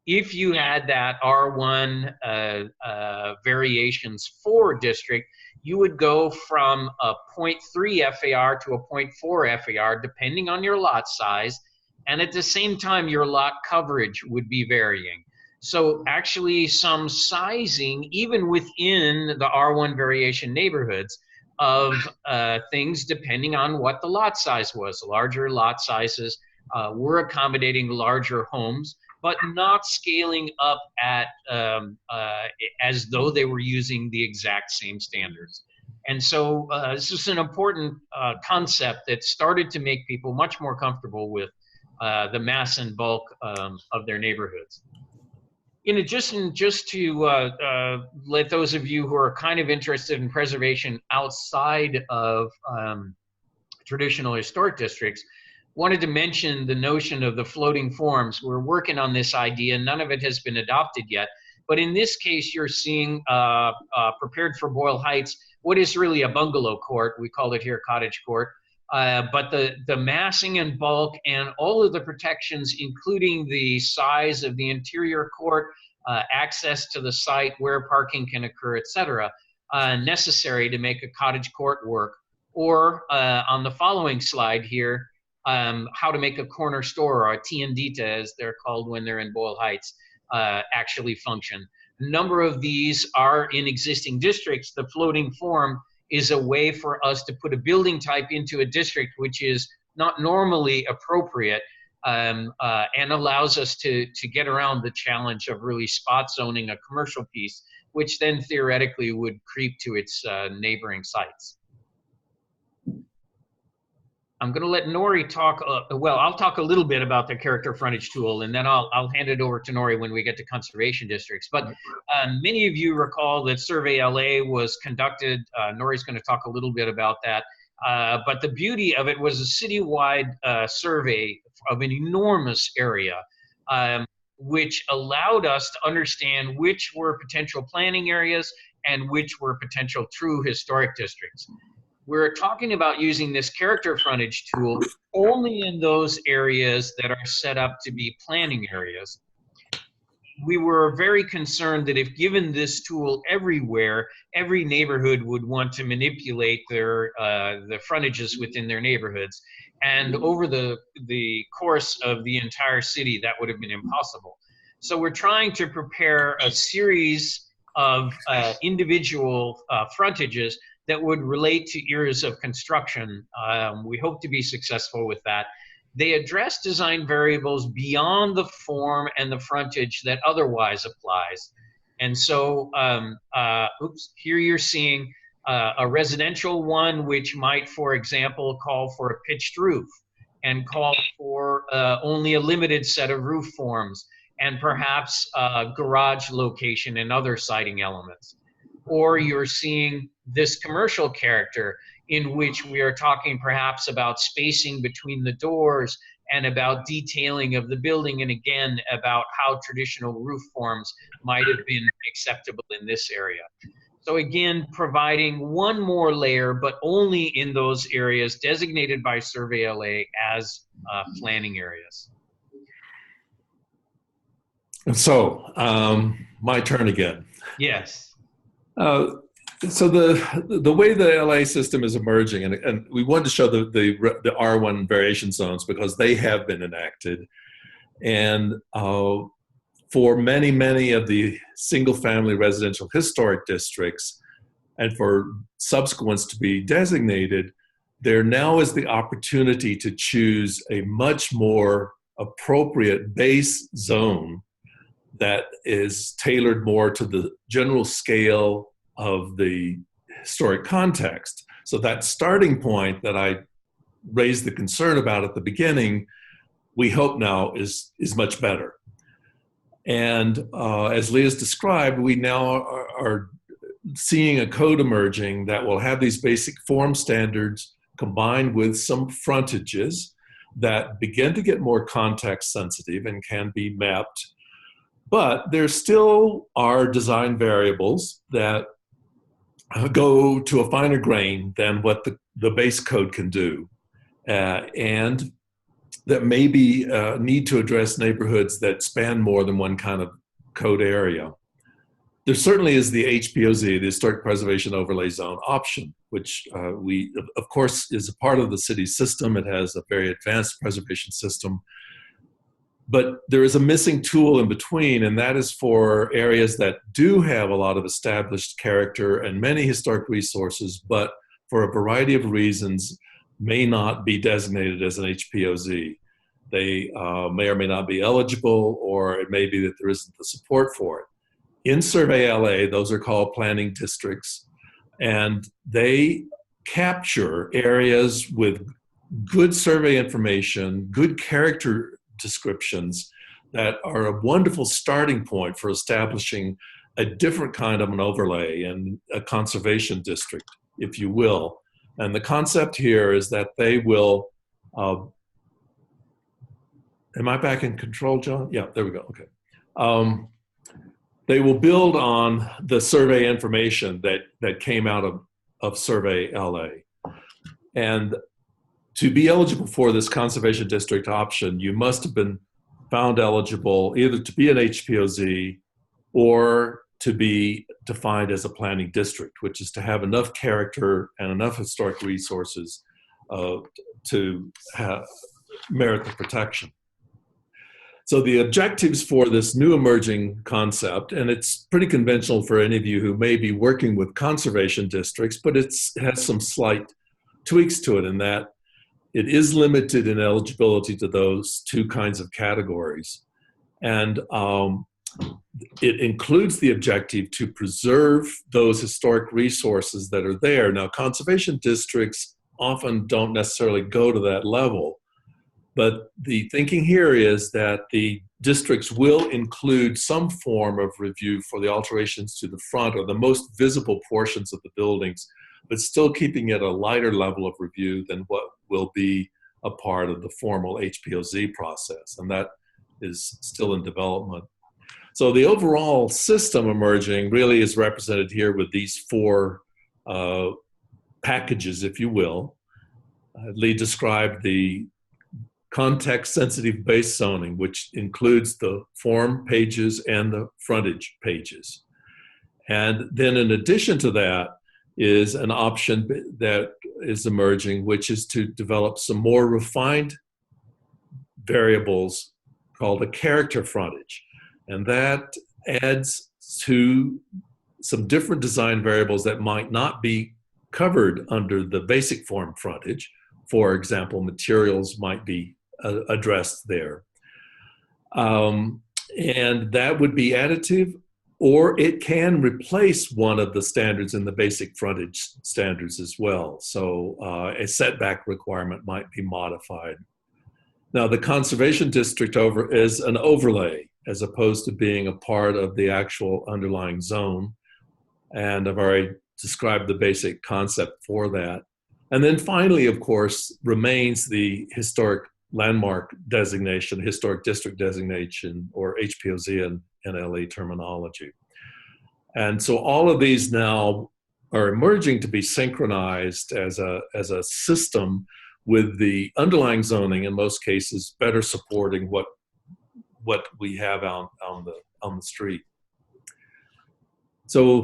if you had that R1 variations 4 district, you would go from a 0.3 FAR to a 0.4 FAR, depending on your lot size. And at the same time, your lot coverage would be varying. So actually some sizing, even within the R1 variation neighborhoods, of things depending on what the lot size was. Larger lot sizes were accommodating larger homes, but not scaling up at as though they were using the exact same standards. And so this is an important concept that started to make people much more comfortable with the mass and bulk of their neighborhoods. In addition, just to let those of you who are kind of interested in preservation outside of traditional historic districts, wanted to mention the notion of the floating forms. We're working on this idea. None of it has been adopted yet. But in this case, you're seeing prepared for Boyle Heights, what is really a bungalow court. We call it here cottage court. But the massing and bulk and all of the protections, including the size of the interior court, access to the site, where parking can occur, etc., necessary to make a cottage court work. Or on the following slide here, how to make a corner store, or a tiendita as they're called when they're in Boyle Heights, actually function. A number of these are in existing districts. The floating form is a way for us to put a building type into a district which is not normally appropriate, and allows us to get around the challenge of really spot zoning a commercial piece, which then theoretically would creep to its neighboring sites. I'm going to let Nori talk, well, I'll talk a little bit about the character frontage tool, and then I'll hand it over to Nori when we get to conservation districts. But many of you recall that Survey LA was conducted. Nori's going to talk a little bit about that. But the beauty of it was a citywide survey of an enormous area, which allowed us to understand which were potential planning areas and which were potential true historic districts. We're talking about using this character frontage tool only in those areas that are set up to be planning areas. We were very concerned that if given this tool everywhere, every neighborhood would want to manipulate their the frontages within their neighborhoods. And over the course of the entire city, that would have been impossible. So we're trying to prepare a series of individual frontages that would relate to eras of construction. We hope to be successful with that. They address design variables beyond the form and the frontage that otherwise applies. And so, here you're seeing a residential one, which might, for example, call for a pitched roof and call for only a limited set of roof forms and perhaps garage location and other siding elements. Or you're seeing this commercial character in which we are talking perhaps about spacing between the doors and about detailing of the building, and again, about how traditional roof forms might have been acceptable in this area. So again, providing one more layer, but only in those areas designated by Survey LA as planning areas. And so, my turn again. Yes. So the way the LA system is emerging, and we wanted to show the R1 variation zones because they have been enacted, and for many of the single-family residential historic districts, and for subsequents to be designated, there now is the opportunity to choose a much more appropriate base zone that is tailored more to the general scale of the historic context. So that starting point that I raised the concern about at the beginning, we hope now is much better. And as Leah's described, we now are seeing a code emerging that will have these basic form standards combined with some frontages that begin to get more context sensitive and can be mapped. But there still are design variables that go to a finer grain than what the base code can do, and that maybe need to address neighborhoods that span more than one kind of code area. There certainly is the HPOZ, the Historic Preservation Overlay Zone option, which we, of course, is a part of the city's system. It has a very advanced preservation system, But there is a missing tool in between, and that is for areas that do have a lot of established character and many historic resources, but for a variety of reasons may not be designated as an HPOZ. They may or may not be eligible, or it may be that there isn't the support for it. In Survey LA, those are called planning districts, and they capture areas with good survey information, good character descriptions that are a wonderful starting point for establishing a different kind of an overlay and a conservation district, if you will. And the concept here is that they will, am I back in control, John? Yeah, there we go, okay. They will build on the survey information that came out of Survey LA. And to be eligible for this conservation district option, you must have been found eligible either to be an HPOZ or to be defined as a planning district, which is to have enough character and enough historic resources to merit the protection. So the objectives for this new emerging concept, and it's pretty conventional for any of you who may be working with conservation districts, but it has some slight tweaks to it in that it is limited in eligibility to those two kinds of categories. And it includes the objective to preserve those historic resources that are there. Now, conservation districts often don't necessarily go to that level, but the thinking here is that the districts will include some form of review for the alterations to the front or the most visible portions of the buildings, but still keeping it a lighter level of review than what will be a part of the formal HPOZ process, and that is still in development. So the overall system emerging really is represented here with these four packages, if you will. Lee described the context-sensitive base zoning, which includes the form pages and the frontage pages. And then in addition to that is an option that is emerging, which is to develop some more refined variables called a character frontage. And that adds to some different design variables that might not be covered under the basic form frontage. For example, materials might be addressed there. And that would be additive, or it can replace one of the standards in the basic frontage standards as well. So a setback requirement might be modified. Now, the conservation district is an overlay as opposed to being a part of the actual underlying zone. And I've already described the basic concept for that. And then finally, of course, remains the historic landmark designation, historic district designation, or HPOZ in LA terminology. And so all of these now are emerging to be synchronized as a system with the underlying zoning, in most cases, better supporting what we have on the street. So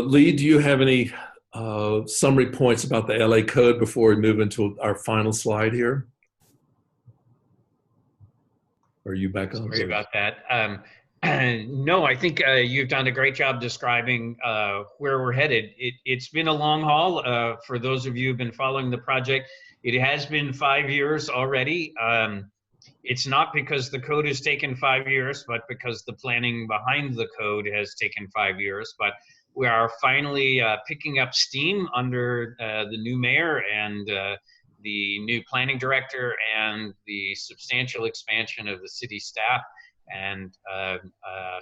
Lee, do you have any summary points about the LA Code before we move into our final slide here? Are you back on? Sorry about that. No, I think you've done a great job describing where we're headed. It's been a long haul. For those of you who've been following the project, it has been 5 years already. It's not because the code has taken 5 years, but because the planning behind the code has taken 5 years. But we are finally picking up steam under the new mayor and the new planning director and the substantial expansion of the city staff. And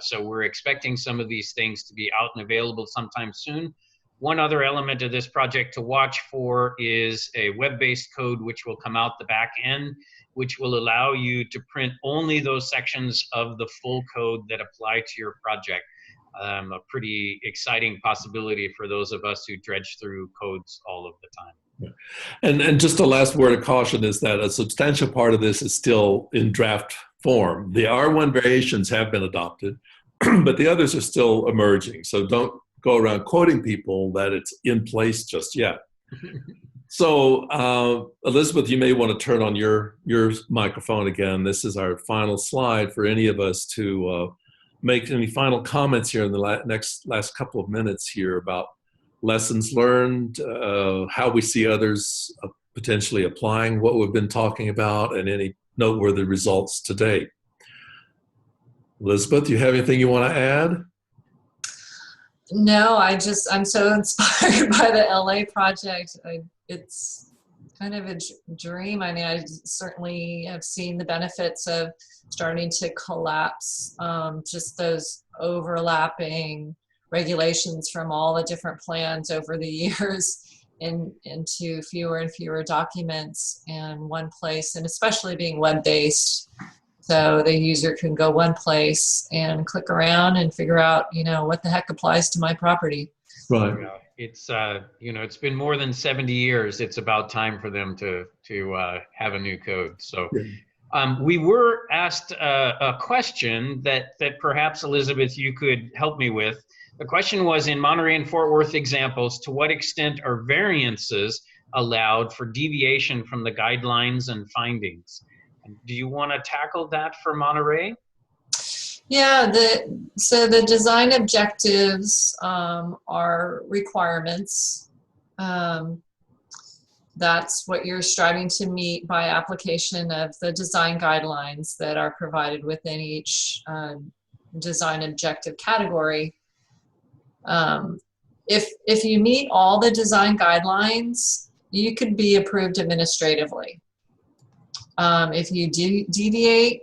so we're expecting some of these things to be out and available sometime soon. One other element of this project to watch for is a web-based code which will come out the back end, which will allow you to print only those sections of the full code that apply to your project. A pretty exciting possibility for those of us who dredge through codes all of the time. Yeah. And just a last word of caution is that a substantial part of this is still in draft form. The R1 variations have been adopted, but the others are still emerging. So don't go around quoting people that it's in place just yet. So, Elizabeth, you may want to turn on your microphone again. This is our final slide for any of us to make any final comments here in the last couple of minutes here about lessons learned, how we see others potentially applying what we've been talking about, and any noteworthy results to date. Elizabeth, do you have anything you want to add? No, I'm so inspired by the LA project. It's kind of a dream. I mean, I certainly have seen the benefits of starting to collapse just those overlapping regulations from all the different plans over the years into fewer and fewer documents in one place, and especially being web-based. So the user can go one place and click around and figure out, what the heck applies to my property. Right. Yeah, it's it's been more than 70 years. It's about time for them to have a new code. So we were asked a question that perhaps, Elizabeth, you could help me with. The question was, in Monterey and Fort Worth examples, to what extent are variances allowed for deviation from the guidelines and findings? Do you want to tackle that for Monterey? Yeah, so the design objectives are requirements. That's what you're striving to meet by application of the design guidelines that are provided within each design objective category. If you meet all the design guidelines, you could be approved administratively. If you deviate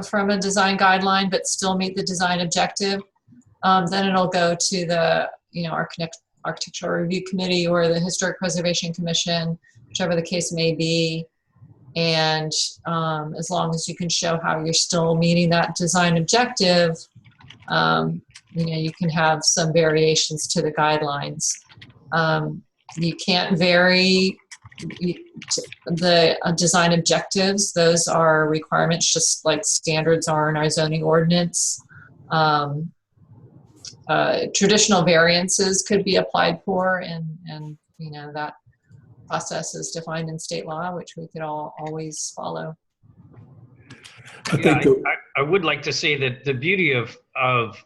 from a design guideline but still meet the design objective, then it'll go to the Architectural Review Committee or the Historic Preservation Commission, whichever the case may be. And as long as you can show how you're still meeting that design objective, you can have some variations to the guidelines. You can't vary the design objectives. Those are requirements just like standards are in our zoning ordinance. Traditional variances could be applied for, and that process is defined in state law, which we could always follow. I would like to say that the beauty of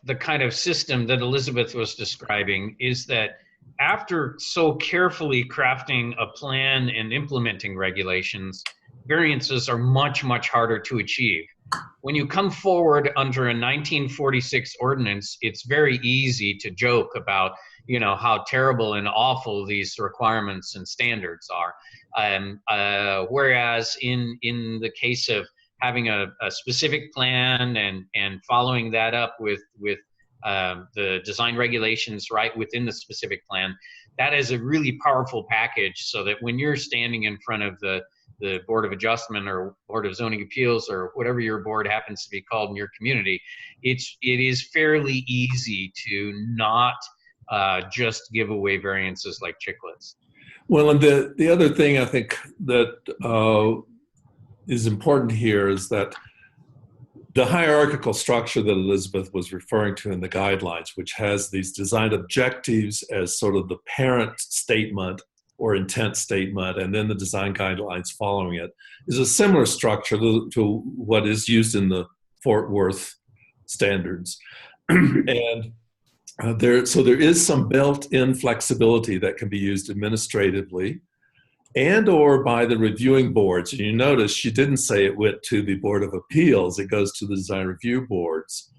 the kind of system that Elizabeth was describing is that after so carefully crafting a plan and implementing regulations, variances are much, much harder to achieve. When you come forward under a 1946 ordinance, it's very easy to joke about, how terrible and awful these requirements and standards are. Whereas in the case of having a specific plan and following that up with the design regulations right within the specific plan, that is a really powerful package, so that when you're standing in front of the Board of Adjustment or Board of Zoning Appeals or whatever your board happens to be called in your community, it is fairly easy to not just give away variances like chiclets. Well, and the other thing I think that is important here is that the hierarchical structure that Elizabeth was referring to in the guidelines, which has these design objectives as sort of the parent statement or intent statement, and then the design guidelines following it, is a similar structure to what is used in the Fort Worth standards. And there is some built-in flexibility that can be used administratively and or by the reviewing boards. And you notice she didn't say it went to the Board of Appeals, it goes to the design review boards.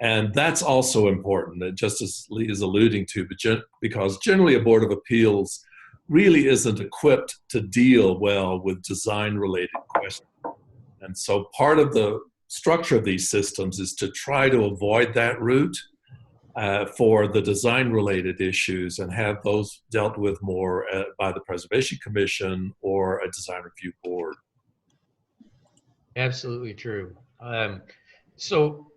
And that's also important, just as Lee is alluding to, because generally a Board of Appeals really isn't equipped to deal well with design-related questions. And so part of the structure of these systems is to try to avoid that route for the design-related issues and have those dealt with more by the Preservation Commission or a design review board. Absolutely true. So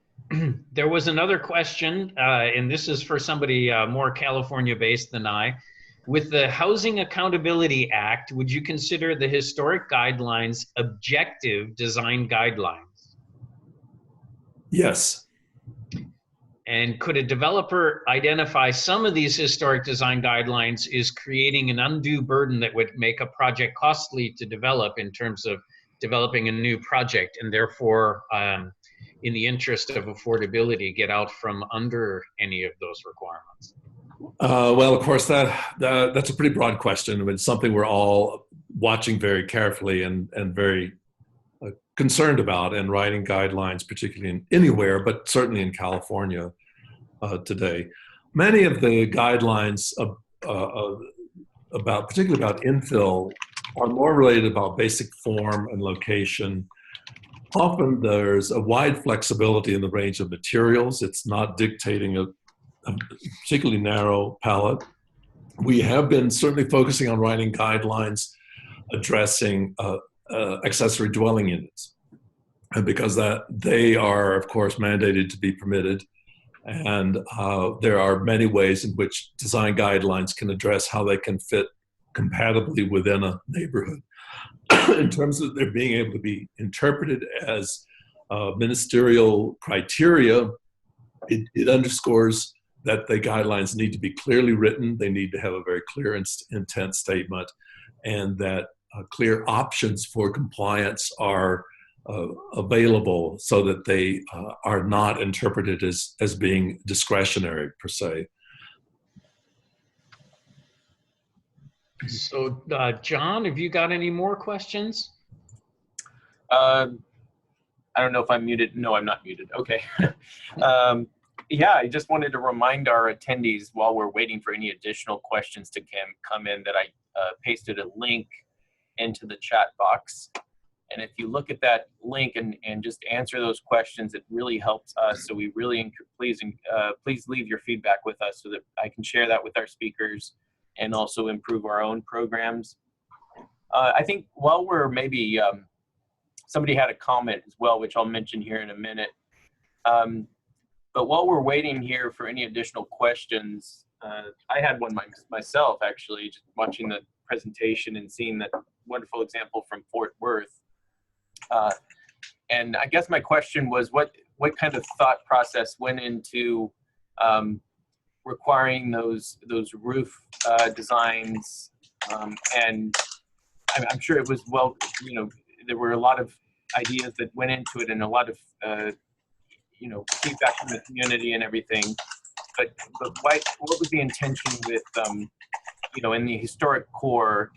there was another question, and this is for somebody more California-based than I. With the Housing Accountability Act, would you consider the historic guidelines objective design guidelines? Yes. And could a developer identify some of these historic design guidelines is creating an undue burden that would make a project costly to develop in terms of developing a new project, and therefore, in the interest of affordability, get out from under any of those requirements? Well, of course, that's a pretty broad question. It's something we're all watching very carefully and very concerned about in writing guidelines, particularly in anywhere, but certainly in California today. Many of the guidelines particularly about infill, are more related about basic form and location. Often there's a wide flexibility in the range of materials. It's not dictating a particularly narrow palette. We have been certainly focusing on writing guidelines addressing accessory dwelling units, and because they are, of course, mandated to be permitted. And there are many ways in which design guidelines can address how they can fit compatibly within a neighborhood. In terms of their being able to be interpreted as ministerial criteria, it underscores that the guidelines need to be clearly written. They need to have a very clear intent statement, and that clear options for compliance are available so that they are not interpreted as being discretionary per se. So, John, have you got any more questions? I don't know if I'm muted. No, I'm not muted. Okay. Yeah, I just wanted to remind our attendees while we're waiting for any additional questions to come in that I pasted a link into the chat box. And if you look at that link and just answer those questions, it really helps us. So we really please leave your feedback with us so that I can share that with our speakers and also improve our own programs. I think while we're maybe, somebody had a comment as well, which I'll mention here in a minute. But while we're waiting here for any additional questions, I had one myself, actually, just watching the presentation and seeing that wonderful example from Fort Worth. And I guess my question was, what kind of thought process went into requiring those roof designs? And I'm sure it was, well, there were a lot of ideas that went into it and a lot of feedback from the community and everything. But what was the intention with in the historic core?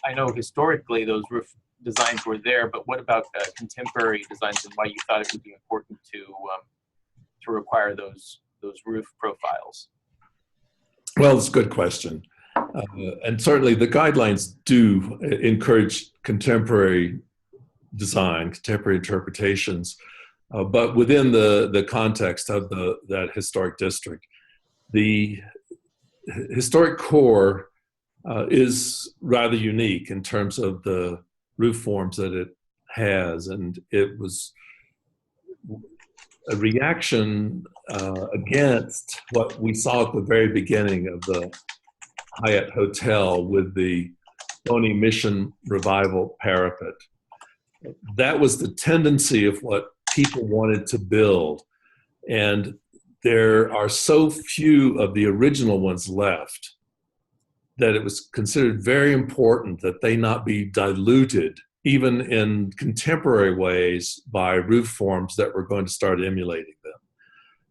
I know historically those roof designs were there, but what about contemporary designs, and why you thought it would be important to require those roof profiles? Well, it's a good question. And certainly the guidelines do encourage contemporary design, contemporary interpretations, but within the context of that historic district. The historic core is rather unique in terms of the roof forms that it has, and it was a reaction against what we saw at the very beginning of the Hyatt Hotel with the Stony Mission Revival parapet. That was the tendency of what people wanted to build, and there are so few of the original ones left that it was considered very important that they not be diluted, even in contemporary ways, by roof forms that were going to start emulating them.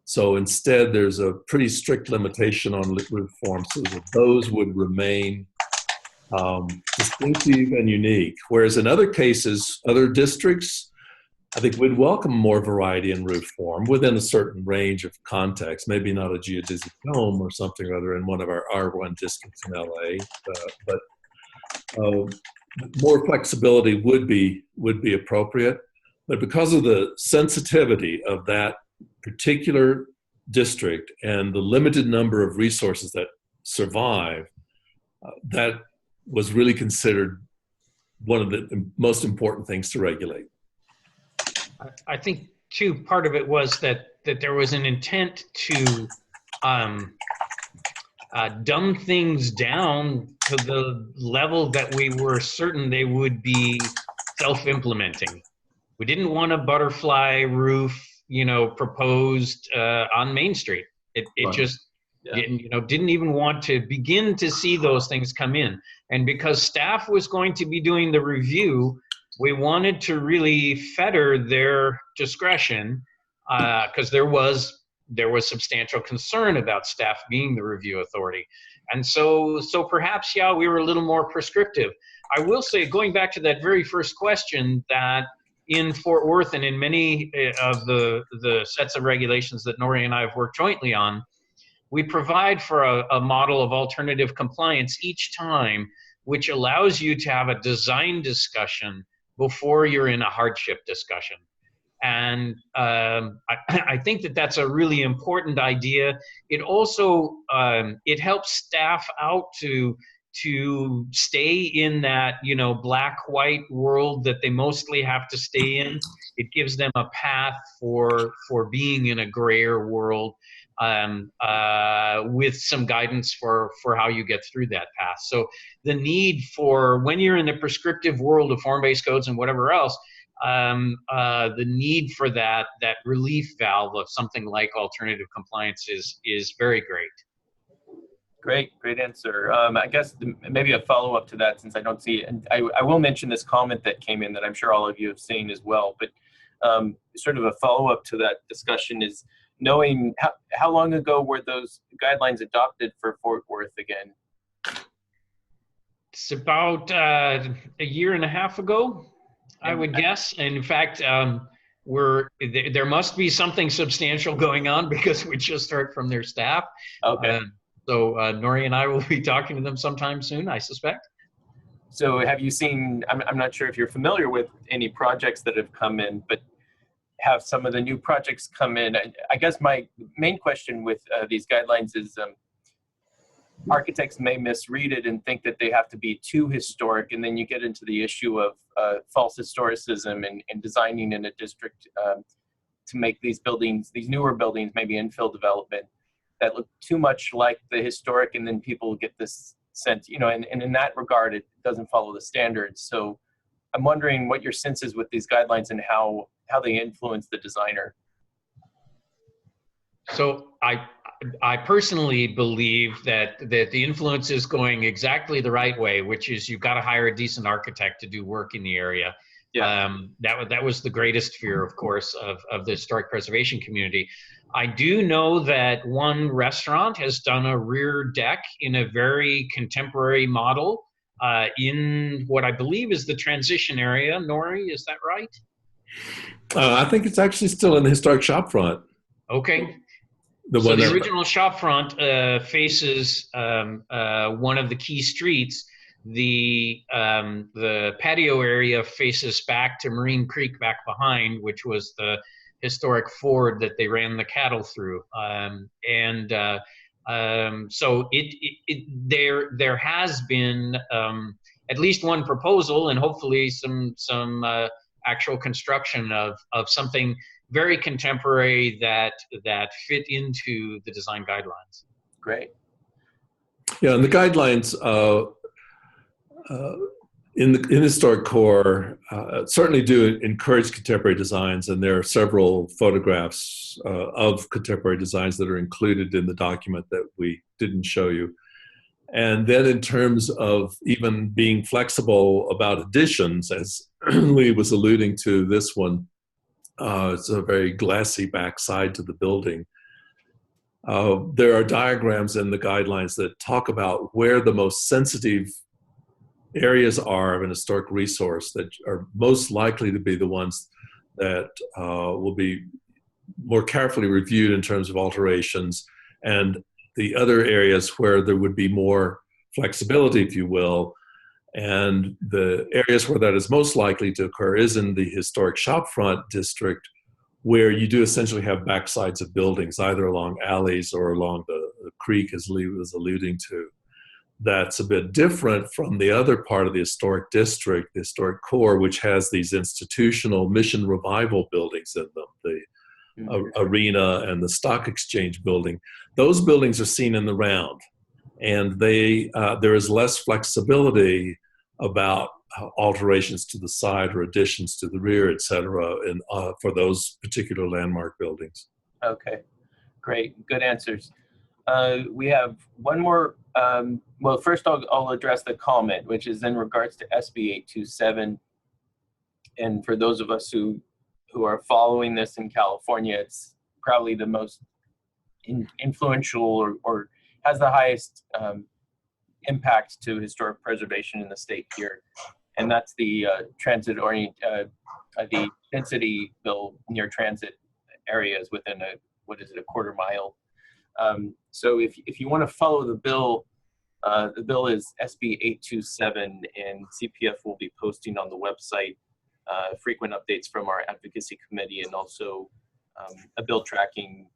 So instead, there's a pretty strict limitation on roof forms so that those would remain distinctive and unique. Whereas in other cases, other districts, I think we'd welcome more variety in roof form within a certain range of context, maybe not a geodesic dome or something or other in one of our R1 districts in LA, but more flexibility would be appropriate. But because of the sensitivity of that particular district and the limited number of resources that survive, that was really considered one of the most important things to regulate. I think, too, part of it was that there was an intent to dumb things down to the level that we were certain they would be self-implementing. We didn't want a butterfly roof proposed on Main Street. It Right. just Yeah. didn't even want to begin to see those things come in. And because staff was going to be doing the review, we wanted to really fetter their discretion, because there was substantial concern about staff being the review authority. And so perhaps, yeah, we were a little more prescriptive. I will say, going back to that very first question, that in Fort Worth and in many of the sets of regulations that Nori and I have worked jointly on, we provide for a model of alternative compliance each time, which allows you to have a design discussion before you're in a hardship discussion. And I think that that's a really important idea. It also, it helps staff out to stay in that, black-white world that they mostly have to stay in. It gives them a path for being in a grayer world, with some guidance for how you get through that path. So the need for, when you're in the prescriptive world of form-based codes and whatever else, the need for that relief valve of something like alternative compliance is very great. Great answer. I guess maybe a follow-up to that, since I don't see it, and I will mention this comment that came in that I'm sure all of you have seen as well, but sort of a follow-up to that discussion is knowing how long ago were those guidelines adopted for Fort Worth again? It's about a year and a half ago, I would guess. And in fact, there must be something substantial going on, because we just heard from their staff. Okay. So Nori and I will be talking to them sometime soon, I suspect. So have you seen, I'm not sure if you're familiar with any projects that have come in, but have some of the new projects come in? I guess my main question with these guidelines is architects may misread it and think that they have to be too historic, and then you get into the issue of false historicism and designing in a district to make these buildings, these newer buildings, maybe infill development, that look too much like the historic, and then people get this sense, and in that regard, it doesn't follow the standards. So I'm wondering what your sense is with these guidelines and how they influence the designer. So I personally believe that the influence is going exactly the right way, which is you've got to hire a decent architect to do work in the area. Yeah. That was the greatest fear, of course, of the historic preservation community. I do know that one restaurant has done a rear deck in a very contemporary model in what I believe is the transition area. Nori, is that right? I think it's actually still in the historic shop front. Okay. So the original shop front faces one of the key streets. The patio area faces back to Marine Creek back behind, which was the historic ford that they ran the cattle through. So there has been at least one proposal, and hopefully some actual construction of something very contemporary that fit into the design guidelines. Great. Yeah, and the guidelines in historic core certainly do encourage contemporary designs, and there are several photographs of contemporary designs that are included in the document that we didn't show you. And then in terms of even being flexible about additions, as Lee was alluding to, this one, it's a very glassy backside to the building. There are diagrams in the guidelines that talk about where the most sensitive areas are of an historic resource that are most likely to be the ones that will be more carefully reviewed in terms of alterations, and the other areas where there would be more flexibility, if you will. And the areas where that is most likely to occur is in the historic shopfront district, where you do essentially have backsides of buildings, either along alleys or along the creek, as Lee was alluding to. That's a bit different from the other part of the historic district, the historic core, which has these institutional mission revival buildings in them, the arena and the stock exchange building. Those buildings are seen in the round, and there is less flexibility about alterations to the side or additions to the rear, et cetera, and for those particular landmark buildings. Okay, great, good answers. We have one more. Well, first I'll address the comment, which is in regards to SB 827. And for those of us who are following this in California, it's probably the most influential or has the highest impact to historic preservation in the state here. And that's the the density bill near transit areas within a quarter mile. So if you want to follow the bill is SB 827, and CPF will be posting on the website frequent updates from our advocacy committee, and also a bill tracking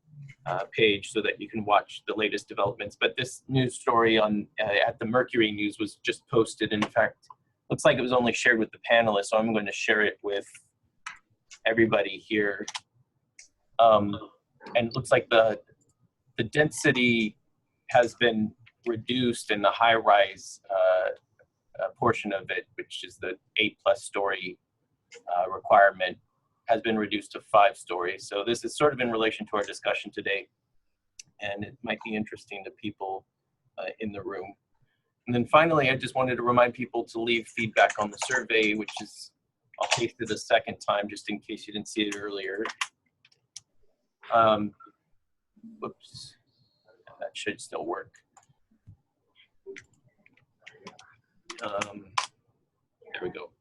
page so that you can watch the latest developments. But this news story on at the Mercury News was just posted. In fact, looks like it was only shared with the panelists, so I'm going to share it with everybody here. And it looks like the density has been reduced in the high-rise portion of it, which is the 8+ story requirement, has been reduced to 5 stories. So this is sort of in relation to our discussion today, and it might be interesting to people in the room. And then finally, I just wanted to remind people to leave feedback on the survey, which is, I'll paste it a second time just in case you didn't see it earlier. Whoops, that should still work. There we go.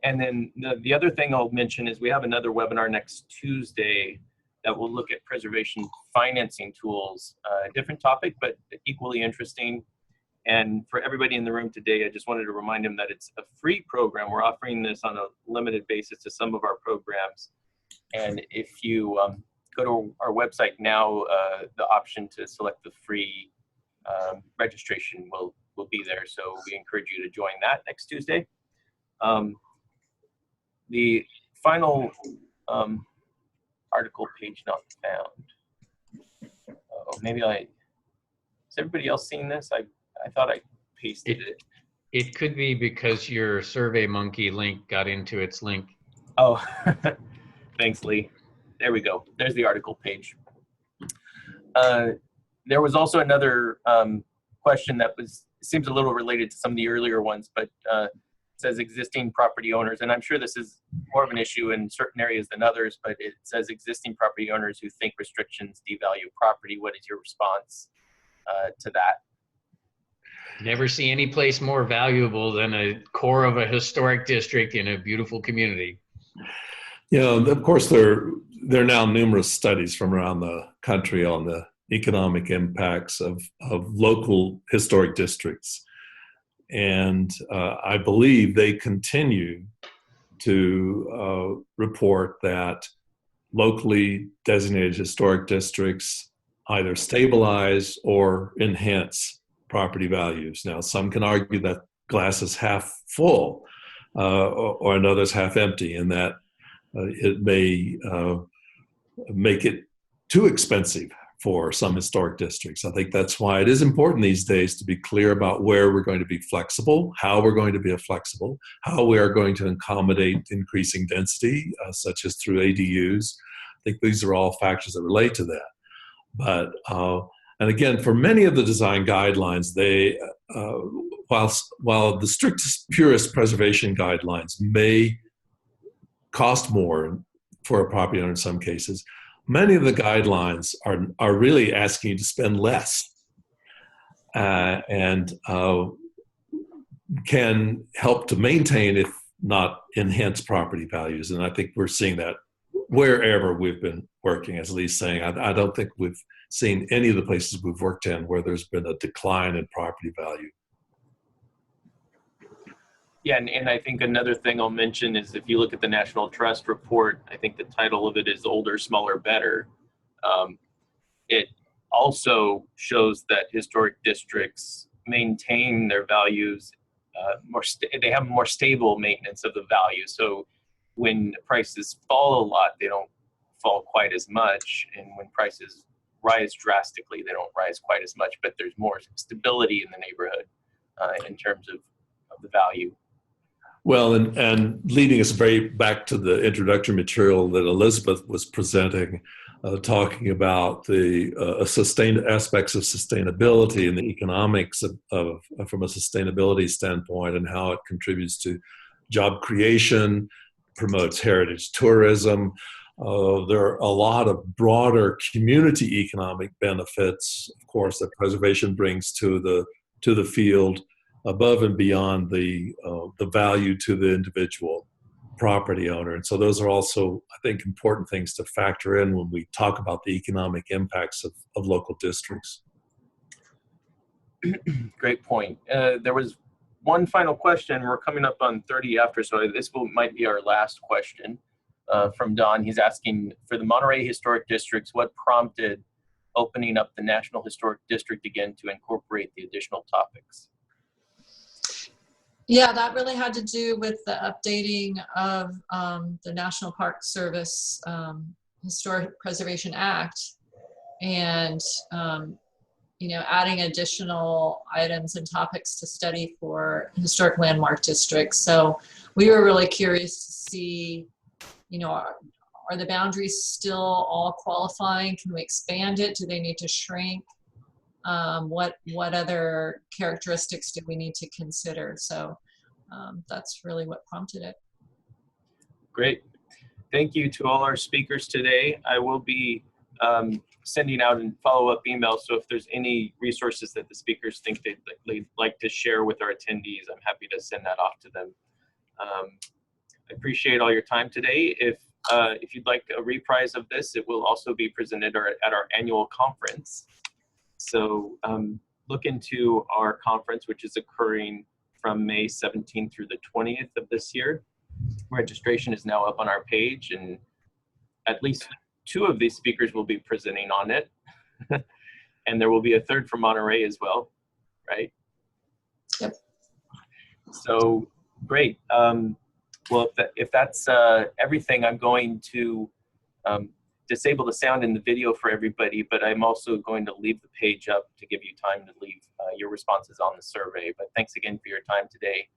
And then the other thing I'll mention is we have another webinar next Tuesday that will look at preservation financing tools. Different topic, but equally interesting. And for everybody in the room today, I just wanted to remind them that it's a free program. We're offering this on a limited basis to some of our programs. And if you go to our website now, the option to select the free registration will be there. So we encourage you to join that next Tuesday. The final article page not found. Oh, maybe has everybody else seen this? I thought I pasted it. It could be because your SurveyMonkey link got into its link. Oh, thanks, Lee. There we go. There's the article page. There was also another question that seems a little related to some of the earlier ones, but it says existing property owners, and I'm sure this is more of an issue in certain areas than others, but it says existing property owners who think restrictions devalue property. What is your response to that? Never see any place more valuable than a core of a historic district in a beautiful community. You know, of course, there are now numerous studies from around the country on the economic impacts of local historic districts. And I believe they continue to report that locally designated historic districts either stabilize or enhance property values. Now, some can argue that glass is half full or another's half empty, and that it may make it too expensive for some historic districts. I think that's why it is important these days to be clear about where we're going to be flexible, how we're going to be flexible, how we are going to accommodate increasing density, such as through ADUs. I think these are all factors that relate to that. But and again, for many of the design guidelines, they, while the strictest, purest preservation guidelines may cost more for a property owner in some cases, many of the guidelines are really asking you to spend less and can help to maintain, if not enhance, property values. And I think we're seeing that wherever we've been working, as Lee's saying. I don't think we've seen any of the places we've worked in where there's been a decline in property value. Yeah, and I think another thing I'll mention is if you look at the National Trust report, I think the title of it is Older, Smaller, Better. It also shows that historic districts maintain their values they have more stable maintenance of the value. So when prices fall a lot, they don't fall quite as much. And when prices rise drastically, they don't rise quite as much, but there's more stability in the neighborhood in terms of the value. Well, and leading us very back to the introductory material that Elizabeth was presenting, talking about the sustained aspects of sustainability and the economics of from a sustainability standpoint, and how it contributes to job creation, promotes heritage tourism. There are a lot of broader community economic benefits, of course, that preservation brings to the field, above and beyond the value to the individual property owner. And so those are also, I think, important things to factor in when we talk about the economic impacts of local districts. Great point. There was one final question. We're coming up on 30 after, so might be our last question from Don. He's asking, for the Monterey Historic Districts, what prompted opening up the National Historic District again to incorporate the additional topics? Yeah, that really had to do with the updating of the National Park Service Historic Preservation Act, and adding additional items and topics to study for historic landmark districts. So we were really curious to see, are the boundaries still all qualifying? Can we expand it? Do they need to shrink? What other characteristics do we need to consider? So that's really what prompted it. Great. Thank you to all our speakers today. I will be sending out a follow-up email, so if there's any resources that the speakers think they'd like to share with our attendees, I'm happy to send that off to them. I appreciate all your time today. If you'd like a reprise of this, it will also be presented at our annual conference. So look into our conference, which is occurring from May 17th through the 20th of this year. Registration is now up on our page, and at least 2 of these speakers will be presenting on it. And there will be a third from Monterey as well, right? Yep. So great. Well, if that's everything, I'm going to disable the sound and the video for everybody, but I'm also going to leave the page up to give you time to leave your responses on the survey. But thanks again for your time today.